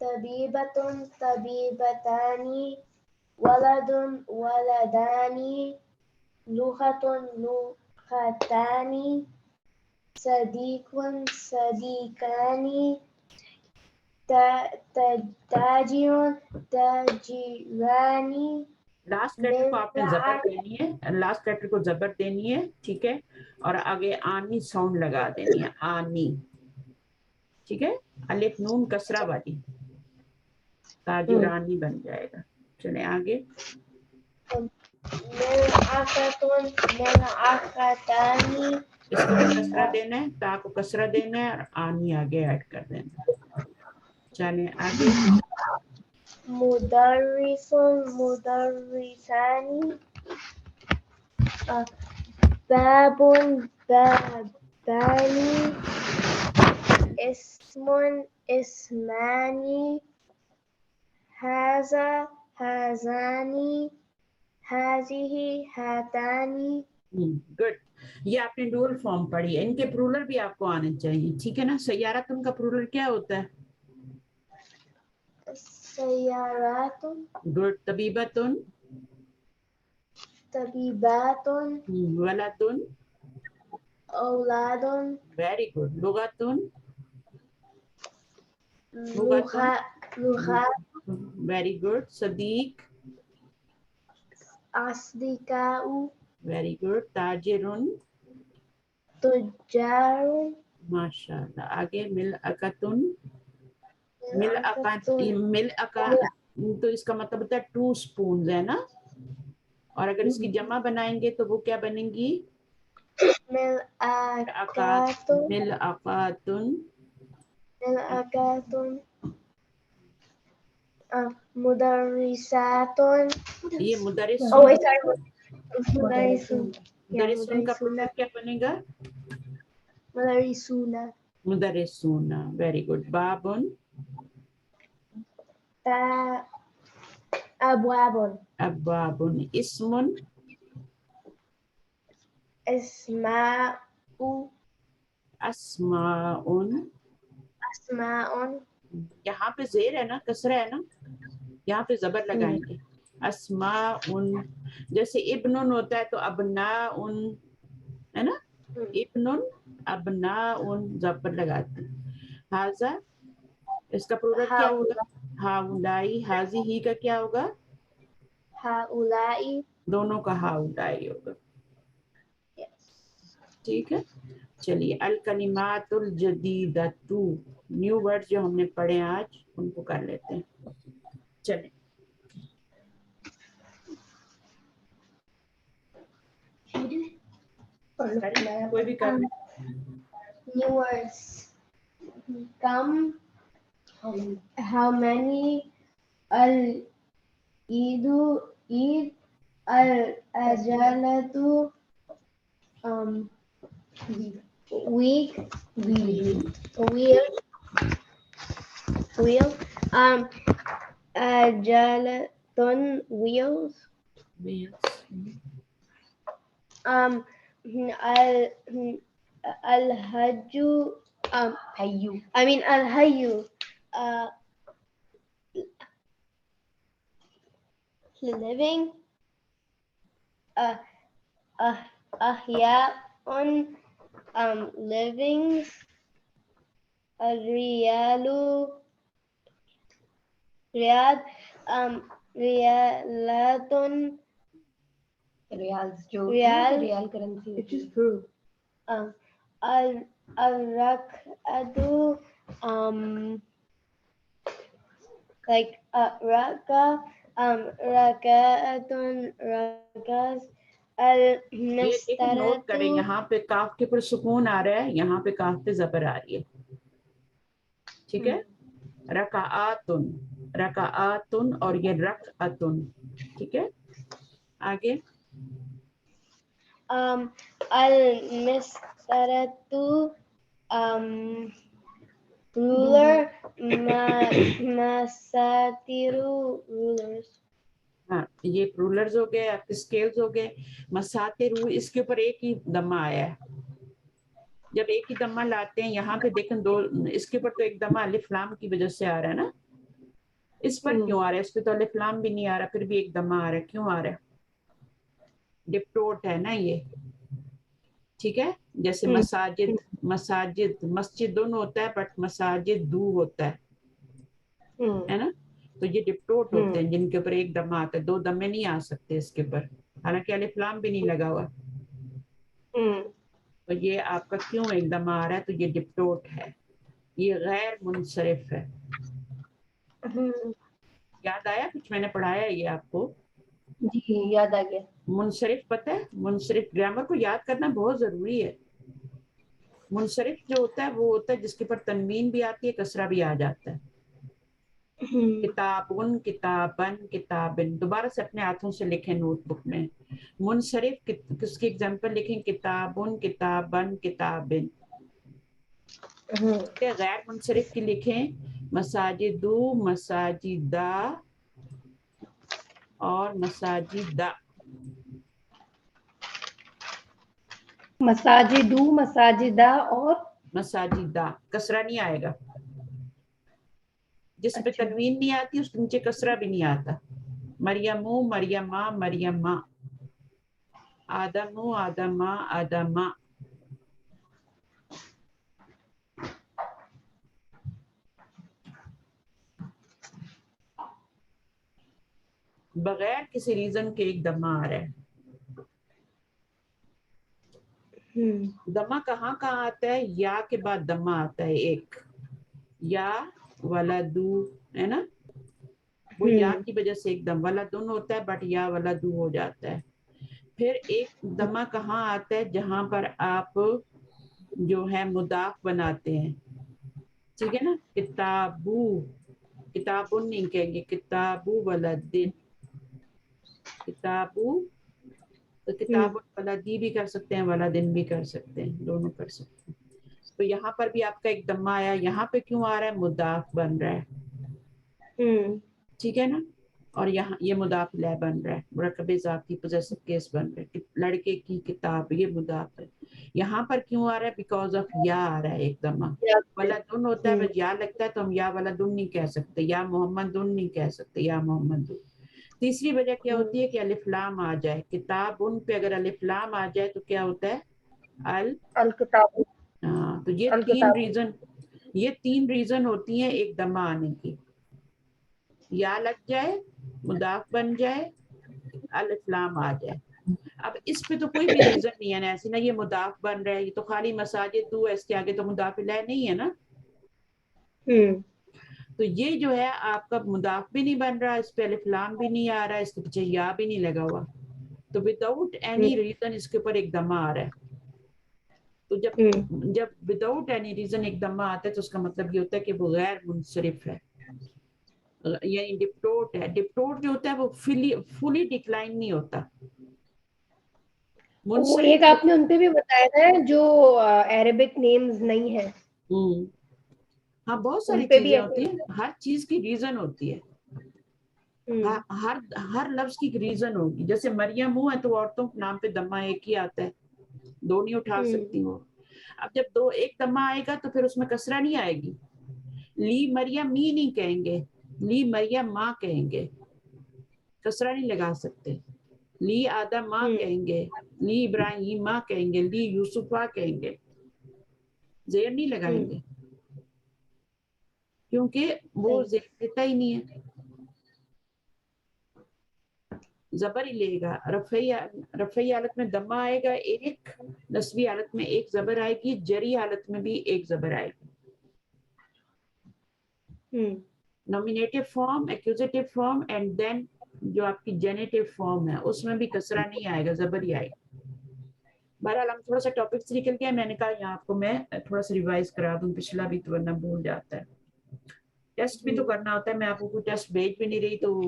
tabibatun tabibatani, waladun waladani, lughatun lughatani, sadiqun sadiqani, tajirun tajirani. Last letter को आपने जबर देनी है, लास्ट लेटर को जबर देनी है, ठीक है, और आगे आनी साउंड लगा देनी है, आनी, ठीक है, अलिफ नून कसरा वाली, ताजिरानी बन जाएगा. चले आगे. मिलआकतुन मिलआकतानी, इसको कसरा देना है, ता को कसरा देना है और आनी आगे ऐड कर देना है. चले आगे. मुदर्रिसुन मुदर्रिसानी, babun babani, ismun ismani, haza hazani, hazihi hatani. Good. ये आपने डुअल फॉर्म पढ़ी है, इनके प्लूरल भी आपको आने चाहिए, ठीक है ना. सय्यारतुन का प्लूरल क्या होता है? Sayyaratun good. तबीबतुन, tabibatun, वलदुन, auladun, वेरी गुड. लुगतुन, लुगतुन, lughat, वेरी गुड. सदीक, asdika'u, वेरी गुड. ताजिरुन, tujarun, माशाल्लाह. आगे मिल अकतुन, मिल अका, तो इसका मतलब होता है 2 स्पून है ना, और अगर इसकी जमा बनाएंगे तो वो क्या बनेंगी? mil'akatun, मिल अकातुन, mil'akatun, mudarrisatun. ये मुदरिस. Oh wait, sorry, mudarrisun. मुदरिसन का प्लूरल क्या बनेगा? Mudarrisuna. मुदरिसूना. Very good. बाबुन, Abwabun, अब्बाबुन. इस्मुन, isma'u, अस्माउन. asma'un, यहाँ पे जेर है ना, कसरा है ना, यहाँ पे जबर लगाएंगे. अस्माउन. जैसे इब्नुन होता है तो अबनाउन, है ना, इब्नुन अबनाउन, जबर लगाते हैं. हाजा, इसका प्लूरल क्या होगा? हाउलाई. हाजी ही का क्या होगा? haula'i. दोनों का हाउलाई होगा, ठीक है. चलिए. अल कलिमातुल जदीदतु, न्यू वर्ड जो हमने पढ़े आज उनको कर लेते हैं. चलिए. कोई भी कर. New words. Come. How many? Al Eid, al Ajalatu, week, wheel, Ajalatun, wheels, al Hajju, Hayyu. I mean al Hayyu, living, Ahya'un, livings, Riyalu, Riyad, Riyalatun, riyals जो riyal, riyal currency It just proved. Al Ar-rak'atu, like raka, raka'atun, rakas, ये एक note करें, al-mistaratu. यहाँ पे काफ के ऊपर सुकून आ रहा है, यहाँ पे काफ पे जबर आ रही है, ठीक है। रकाआतुन, रकाआतुन और ये रकअतुन, ठीक है। आगे Al-mistaratu, ruler, masatiru, rulers. हाँ, ये रूलर्स हो गए, आपके स्केल्स हो गए। मसाते रू, इसके ऊपर एक ही दम्मा आया है। जब एक ही दम्मा लाते हैं, यहाँ पे देखें दो, इसके ऊपर तो एक दम्मा अलिफ लाम की वजह से आ रहा है ना, इस पर क्यों आ रहा है? इस पे तो अलिफ लाम भी नहीं आ रहा, फिर भी एक दम्मा आ रहा है, क्यों आ रहा है? डिप्टोट है ना ये, ठीक है। जैसे मसाजिद, मसाजिद मस्जिद दोनों होता है, बट मसाजिद दू होता है ना। तो ये डिप्टोट होते हैं जिनके ऊपर एक दम्मा आता है, दो दम्मे नहीं आ सकते इसके ऊपर, हालांकि अलिफ लाम भी नहीं लगा हुआ। तो ये आपका क्यों एक दम्मा आ रहा है? तो ये डिप्टोट है, ये गैर मुनसरिफ है। याद आया कुछ मैंने पढ़ाया है ये आपको? जी याद आ गया। मुनसरिफ पता है? मुनसरिफ ग्रामर को याद करना बहुत जरूरी है। मुनसरिफ जो होता है वो होता है जिसके ऊपर तनवीन भी आती है, कसरा भी आ जाता है। किताबुन, किताबन, किताबिन, दोबारा से अपने हाथों से लिखें नोटबुक में। मुनसरिफ किसकी एग्जांपल लिखें? किताबुन, किताबन, किताबिन। गैर मुनसरिफ की लिखें मसाजिदु, मसाजिदा और मसाजिदा। मसाजिदू, मसाजिदा और मसाजिदा, कसरा नहीं आएगा। जिस पे अच्छा तनवीन नहीं आती उसके नीचे कसरा भी नहीं आता। मरियमु, मरियमा, मरियमा। आदमु, आदमा, आदमा। बगैर किसी रीजन के एक दमा आ रहा है। दमा कहाँ कहाँ आता है? या के बाद दमा आता है एक, या वलदू, है ना। वो या की वजह से एक दम वलदुन होता है, बट या वलदू हो जाता है। फिर एक दमा कहाँ आता है? जहां पर आप जो है मुदाफ बनाते हैं, ठीक है ना। किताबू, किताबुन नहीं कहेंगे, किताबू वलदिन, किताबू। तो किताबुन वलदी भी कर सकते हैं, वलदिन भी कर सकते हैं, दोनों कर सकते हैं। तो यहाँ पर भी आपका एक दम्मा आया, यहाँ पे क्यों आ रहा है? मुदाफ बन रहा है, ठीक है ना। और यहाँ ये मुदाफ इलैह बन रहा है, मुरक्कब इज़ाफ़ी पॉसेसिव केस बन रहा है, लड़के की किताब, ये मुदाफ है। यहाँ पर क्यों आ रहा है? बिकॉज ऑफ या आ रहा है एक दम्मा। वलदुन होता है, बस या लगता है तो हम या वलदुन नहीं कह सकते, या मोहम्मदुन नहीं कह सकते, या मोहम्मदुन। तीसरी वजह क्या होती है कि अलिफ लाम आ जाए। किताब उन पे अगर अलिफ लाम आ जाए तो क्या होता है? अल अल-किताब, हाँ, तो ये अल-किताब। तीन रीजन होती हैं एक दमा आने की। या लग जाए, मुदाफ बन जाए, अलिफ लाम आ जाए। अब इस पे तो कोई भी रीजन नहीं है ना, ऐसी ना ये मुदाफ बन रहा है, ये तो खाली मसाजिद दू, इसके आगे तो मुदाफ इलैह नहीं है ना। तो ये जो है आपका मुदाफ भी नहीं बन रहा, इस पे अलिफ लाम भी नहीं आ रहा, इसके पीछे या भी नहीं लगा हुआ, तो विदाउट एनी रीजन इसके ऊपर एक दमा आ रहा है। तो जब विदाउट एनी रीजन एक दमा आता है तो उसका मतलब ये होता है कि वो गैर मुनसरिफ है, यानी डिप्टोट है। डिप्टोट जो होता है वो फुली डिक्लाइन नहीं होता। वो मुनसरिफ एक आपने उनपे भी बताया था जो अरेबिक नेम्स नहीं है, हाँ, बहुत सारी उनपे भी चीजें ऐसे होती हैं, हर चीज की रीजन होती है। हर हर लफ्ज की रीजन होगी। जैसे मरियम हूँ है तो औरतों के नाम पे दम्मा एक ही आता है, दो नहीं उठा सकती वो। अब जब दो एक दम्मा आएगा तो फिर उसमें कसरा नहीं आएगी। ली मरियम मी नहीं कहेंगे, ली मरियम माँ कहेंगे, कसरा नहीं लगा सकते। ली आदम माँ कहेंगे, ली इब्राहिम माँ कहेंगे, ली यूसुफा कहेंगे, जेर नहीं लगाएंगे क्योंकि वो जेर देता ही नहीं है। زبر ہی لے گا. رفعی حالت میں دمہ آئے گا ایک, نصبی حالت میں ایک زبر آئے گی, جری حالت میں بھی ایک زبر آئے گی. نومینیٹو فارم, ایکوزیٹو فارم, اینڈ دین جو آپ کی جینیٹو فارم ہے اس میں بھی کسرہ نہیں آئے گا, زبر ہی آئے گا. بہرحال ہم تھوڑا سا ٹاپک سے نکل گیا, میں نے کہا یہاں آپ کو میں تھوڑا سا ریوائز کرا دوں, پچھلا بھی تو ورنہ بھول جاتا ہے. ٹیسٹ بھی تو کرنا ہوتا ہے, میں آپ کو کوئی ٹیسٹ بھیج بھی نہیں رہی, تو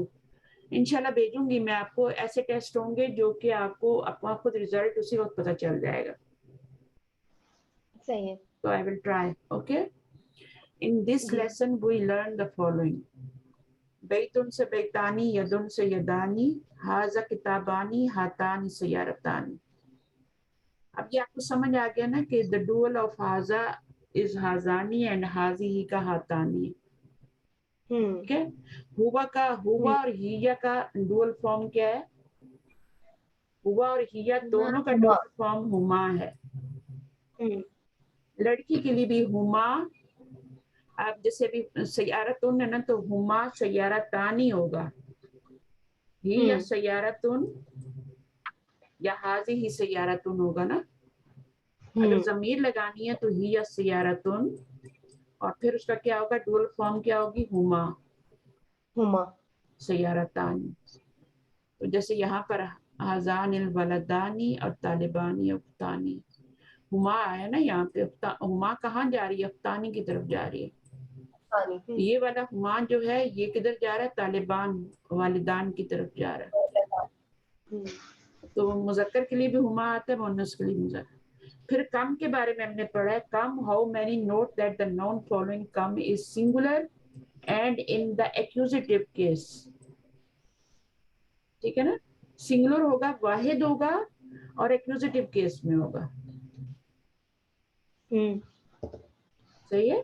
انشاءاللہ بھیجوں گی میں آپ کو. ایسے ٹیسٹ ہوں گے جو کہ آپ کو اپنا خود ریزلٹ اسی وقت پتہ چل جائے گا. صحیح ہے. So I will try, okay? In this lesson we learn the following. بیتن سے بیتانی, یدن سے یدانی, ہاذا کتابانی, ہاتانی سیارتانی. اب یہ آپ کو سمجھ آ گیا نا کہ the dual of ہاذا is ہازانی and ہازی کا ہاتانی. ٹھیک ہے. ہوا کا, ہوا اور ہیا کا ڈوئل فارم کیا ہے؟ ہوا اور ہیا دونوں کا ڈوئل فارم ہما ہے. لڑکی کے لیے بھی ہما, آپ جیسے بھی سیارتن ہے نا تو ہما سیارتانی ہوگا, ہی یا سیارتن یا حاضی ہی سیارتن ہوگا نا. اگر ضمیر لگانی ہے تو ہی یا سیارتن, اور پھر اس کا کیا ہوگا, ڈوئل فارم کیا ہوگی, ہما سیارتانی. تو جیسے یہاں پر ہازان الولدانی اور طالبانی افتانی, ہما ہے نا یہاں پہ, ہما کہاں جا رہی ہے, افتانی کی طرف جا رہی ہے. یہ والا ہما جو ہے یہ کدھر جا رہا ہے, طالبان والدان کی طرف جا رہا ہے. تو مذکر کے لیے بھی ہما آتا ہے, مؤنث کے لیے مذکر. پھر کم کے بارے میں ہم نے پڑھا ہے, کم, how many, note that the noun following کم is singular and in the accusative case. ٹھیک ہے نا, سنگولر ہوگا, واحد ہوگا, اور ایکوزیٹو کیس میں ہوگا. صحیح ہے.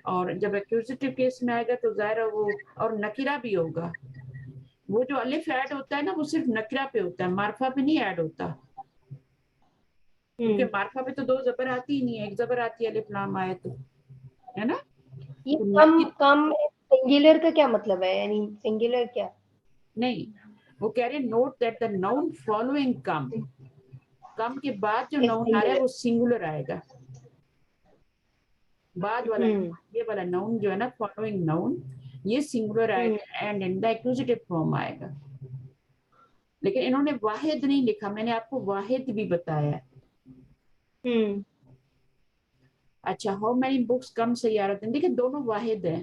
اور جب ایکوزیٹو کیس میں آئے گا تو ظاہر ہے وہ, اور نکرہ بھی ہوگا. وہ جو الف ایڈ ہوتا ہے نا وہ صرف نکرہ پہ ہوتا ہے, معرفہ پہ نہیں ایڈ ہوتا, کیونکہ معرفہ پہ تو دو زبر آتی ہی نہیں ہے, ایک زبر آتی ہے الف لام آئے تو, ہے نا. یہ کم سنگولر کا کیا مطلب ہے, یعنی سنگولر کیا نہیں, وہ کہہ رہے note that the noun following کم, کم کے بعد جو ناؤن آ رہا ہے وہ سنگولر آئے گا. بعد والا یہ والا ناؤن جو ہے نا, فالوئنگ ناؤن, یہ سنگولر آئے گا اینڈ ان دا ایکوزیٹو فارم آئے گا. لیکن انہوں نے واحد نہیں لکھا, میں نے آپ کو واحد بھی بتایا ہے. اچھا, ہاؤ مینی بکس کم سیارت, دیکھیں دونوں واحد ہیں,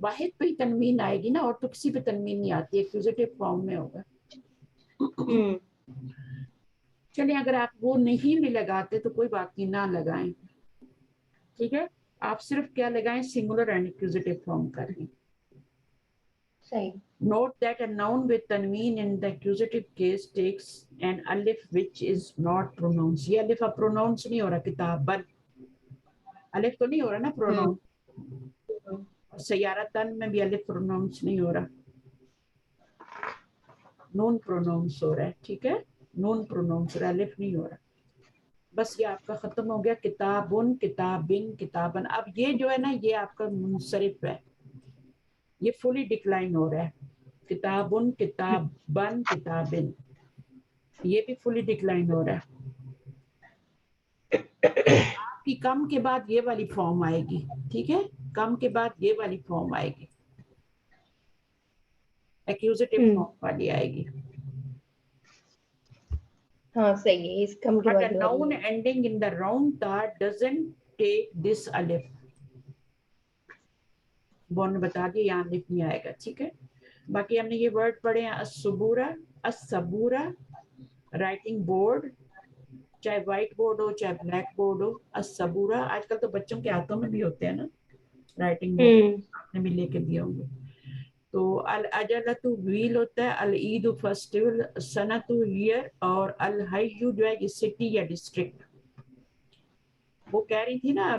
واحد پہ ہی تنوین آئے گی نا, اور تو کسی پہ تنوین نہیں آتی, ایکوزیٹو فارم میں ہوگا. چلیں اگر آپ وہ نہیں بھی لگاتے تو کوئی بات نہیں, نہ لگائیں. ٹھیک ہے, آپ صرف کیا لگائیں, سنگولر اینڈ ایکوزیٹو فارم کریں. صحیح. Note that a noun with tanween in the accusative case takes an alif which is not pronounced. یہ alif اب pronounce نہیں ہو رہا, کتابن الف تو نہیں ہو رہا نا pronounce, اور سیارتن میں بھی الف pronounce نہیں ہو رہا, نون pronounce ہو رہا ہے. ٹھیک ہے, نون pronounce ہو رہا ہے, الف نہیں ہو رہا. بس یہ آپ کا ختم ہو گیا, کتابن, کتابن, کتابن. اب یہ جو ہے نا یہ آپ کا منصرف ہے, یہ فلی ڈکلائن ہو رہا ہے. کتابن, کتابن, کتابن, یہ بھی فلی ڈکلائن ہو رہا ہے. آپ کی کم کے بعد یہ والی فارم آئے گی. ٹھیک ہے, کم کے بعد یہ والی فارم آئے گی, ایکوزیٹو فارم والی آئے گی. ہاں صحیح ہے, اس کم کے But بعد a noun ending in the round ta doesn't take this alif. وہ نے بتا دیا یہاں الف نہیں آئے گا. ٹھیک ہے, باقی ہم نے یہ ورڈ پڑھے ہیں, الصبورہ, الصبورہ, رائٹنگ بورڈ, چاہے وائٹ بورڈ ہو چاہے بلیک بورڈ ہو. الصبورہ, آج کل تو بچوں کے ہاتھوں میں بھی ہوتے ہیں نا رائٹنگ بورڈ, آپ نے بھی لے کے دیا ہوں گے. تو الاجلۃ ویل ہوتا ہے, العید فیسٹیول, سنۃ ایئر, اور الحی جو ہے یہ سٹی یا ڈسٹرکٹ. وہ کہہ رہی تھی نا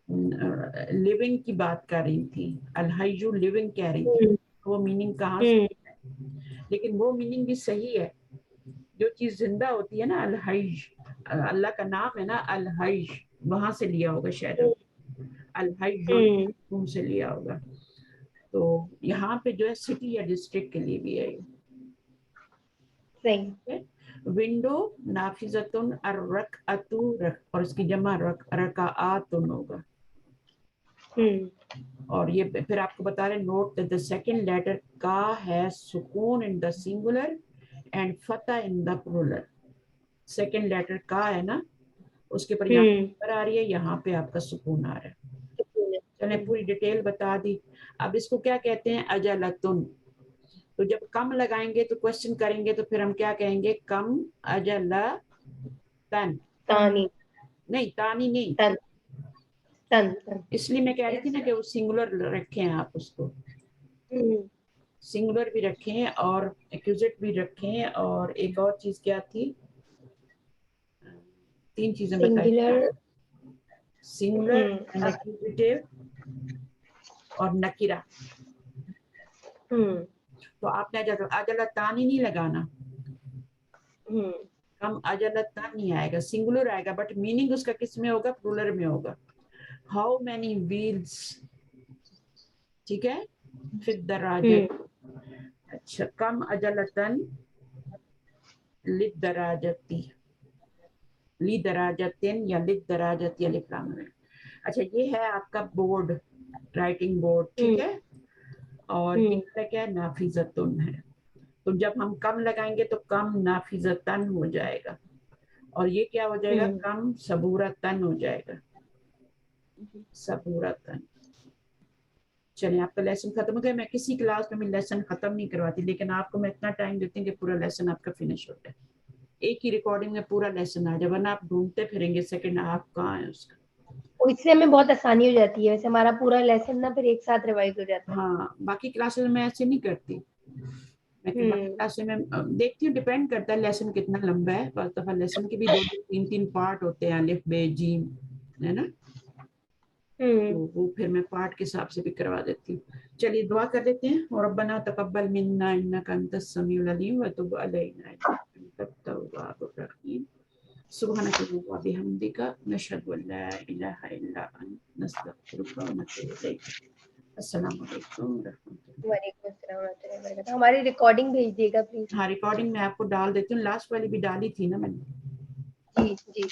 لیونگ کی بات کر رہی تھی, الحیو لیونگ کہہ رہی تھی, وہ میننگ کہاں سے ہے, لیکن وہ میننگ بھی صحیح ہے. جو چیز زندہ ہوتی ہے نا, الحی, اللہ کا نام ہے نا الحی, وہاں سے لیا ہوگا شاید, الحی سے لیا ہوگا. تو یہاں پہ جو ہے سٹی یا ڈسٹرکٹ کے لیے بھی ہے. सही. विंडो नाफिजतुन अर्रकअतु और इसकी जमा रकाआतुन होगा. और ये फिर आपको बता रहे नोट द सेकंड लेटर का है सुकून इन द सिंगुलर एंड फतह in the plural. Second letter का है ना, उसके ऊपर यहाँ पर आ रही है, यहाँ पे आपका सुकून आ रहा है. चले पूरी डिटेल बता दी. अब इसको क्या कहते हैं? अजलतुन. तो जब कम लगाएंगे तो क्वेश्चन करेंगे तो फिर हम क्या कहेंगे? कम अजलतन. तानी. नहीं तानी नहीं, तन. तन. इसलिए मैं कह रही थी ना कि वो सिंगुलर रखें आप उसको. सिंगुलर भी रखें और एक्यूजेट भी रखें और एक और चीज क्या थी? 3 चीजें बताई. सिंगुलर एंड एक्यूजेटिव और नकीरा. तो आपने अजलतानी नहीं लगाना. कम अजलतान नहीं आएगा, सिंगुलर आएगा, बट मीनिंग उसका किस में होगा? प्लूरल में होगा. How many wheels. ठीक है. फिर दराजत. अच्छा, कम अजलतन लिद दराजती, ली दराजतिन या लिद दराजती अलिफ लाम है. अच्छा, ये है आपका बोर्ड, राइटिंग बोर्ड. ठीक है. और ये क्या है? नाफिजतुन है. तो जब हम कम लगाएंगे तो कम नाफिजतन हो जाएगा, और ये क्या हो जाएगा? कम सबूरतन हो जाएगा. सबूरतन. चलिए, आपका लेसन खत्म हो गया. मैं किसी क्लास में लेसन खत्म नहीं करवाती, लेकिन आपको मैं इतना टाइम देती हूँ कि पूरा लेसन आपका फिनिश होता है. एक ही रिकॉर्डिंग में पूरा लेसन आ जाए, वरना आप ढूंढते फिरेंगे सेकंड हाफ कहाँ है उसका. इससे हमें बहुत आसानी हो जाती है. वैसे हमारा पूरा लेसन ना फिर एक साथ रिवाइज हो जाता है. हाँ, बाकी क्लासेस में ऐसे नहीं करती. मैं बाकी क्लासेस में देखती हूँ, डिपेंड करता है लेसन कितना लंबा है. बहुत दफा लेसन के भी 2-3 पार्ट होते हैं, अलिफ बे जीम, है ना. तो वो फिर मैं पार्ट के हिसाब से भी करवा देती हूँ. चलिए दुआ कर लेते हैं. और रब्बना तकब्बल मिन्ना इन्नका अंतस समीउल अलीम व तुब अलैना इन्नका तव्वाबुर रहीम. सुब्हानक व बिहम्दिका नशहदु अन ला इलाहा इल्ला अंता नस्तगफिरुका व नतूबु इलैक. अस्सलामु अलैकुम व रहमतुल्लाह. वालेकुम अस्सलाम व रहमतुल्लाहि व बरकातहू. हमारी रिकॉर्डिंग भेज दिएगा प्लीज. हाँ, रिकॉर्डिंग मैं आपको डाल देती हूँ. लास्ट वाली भी डाली थी ना मैंने. जी.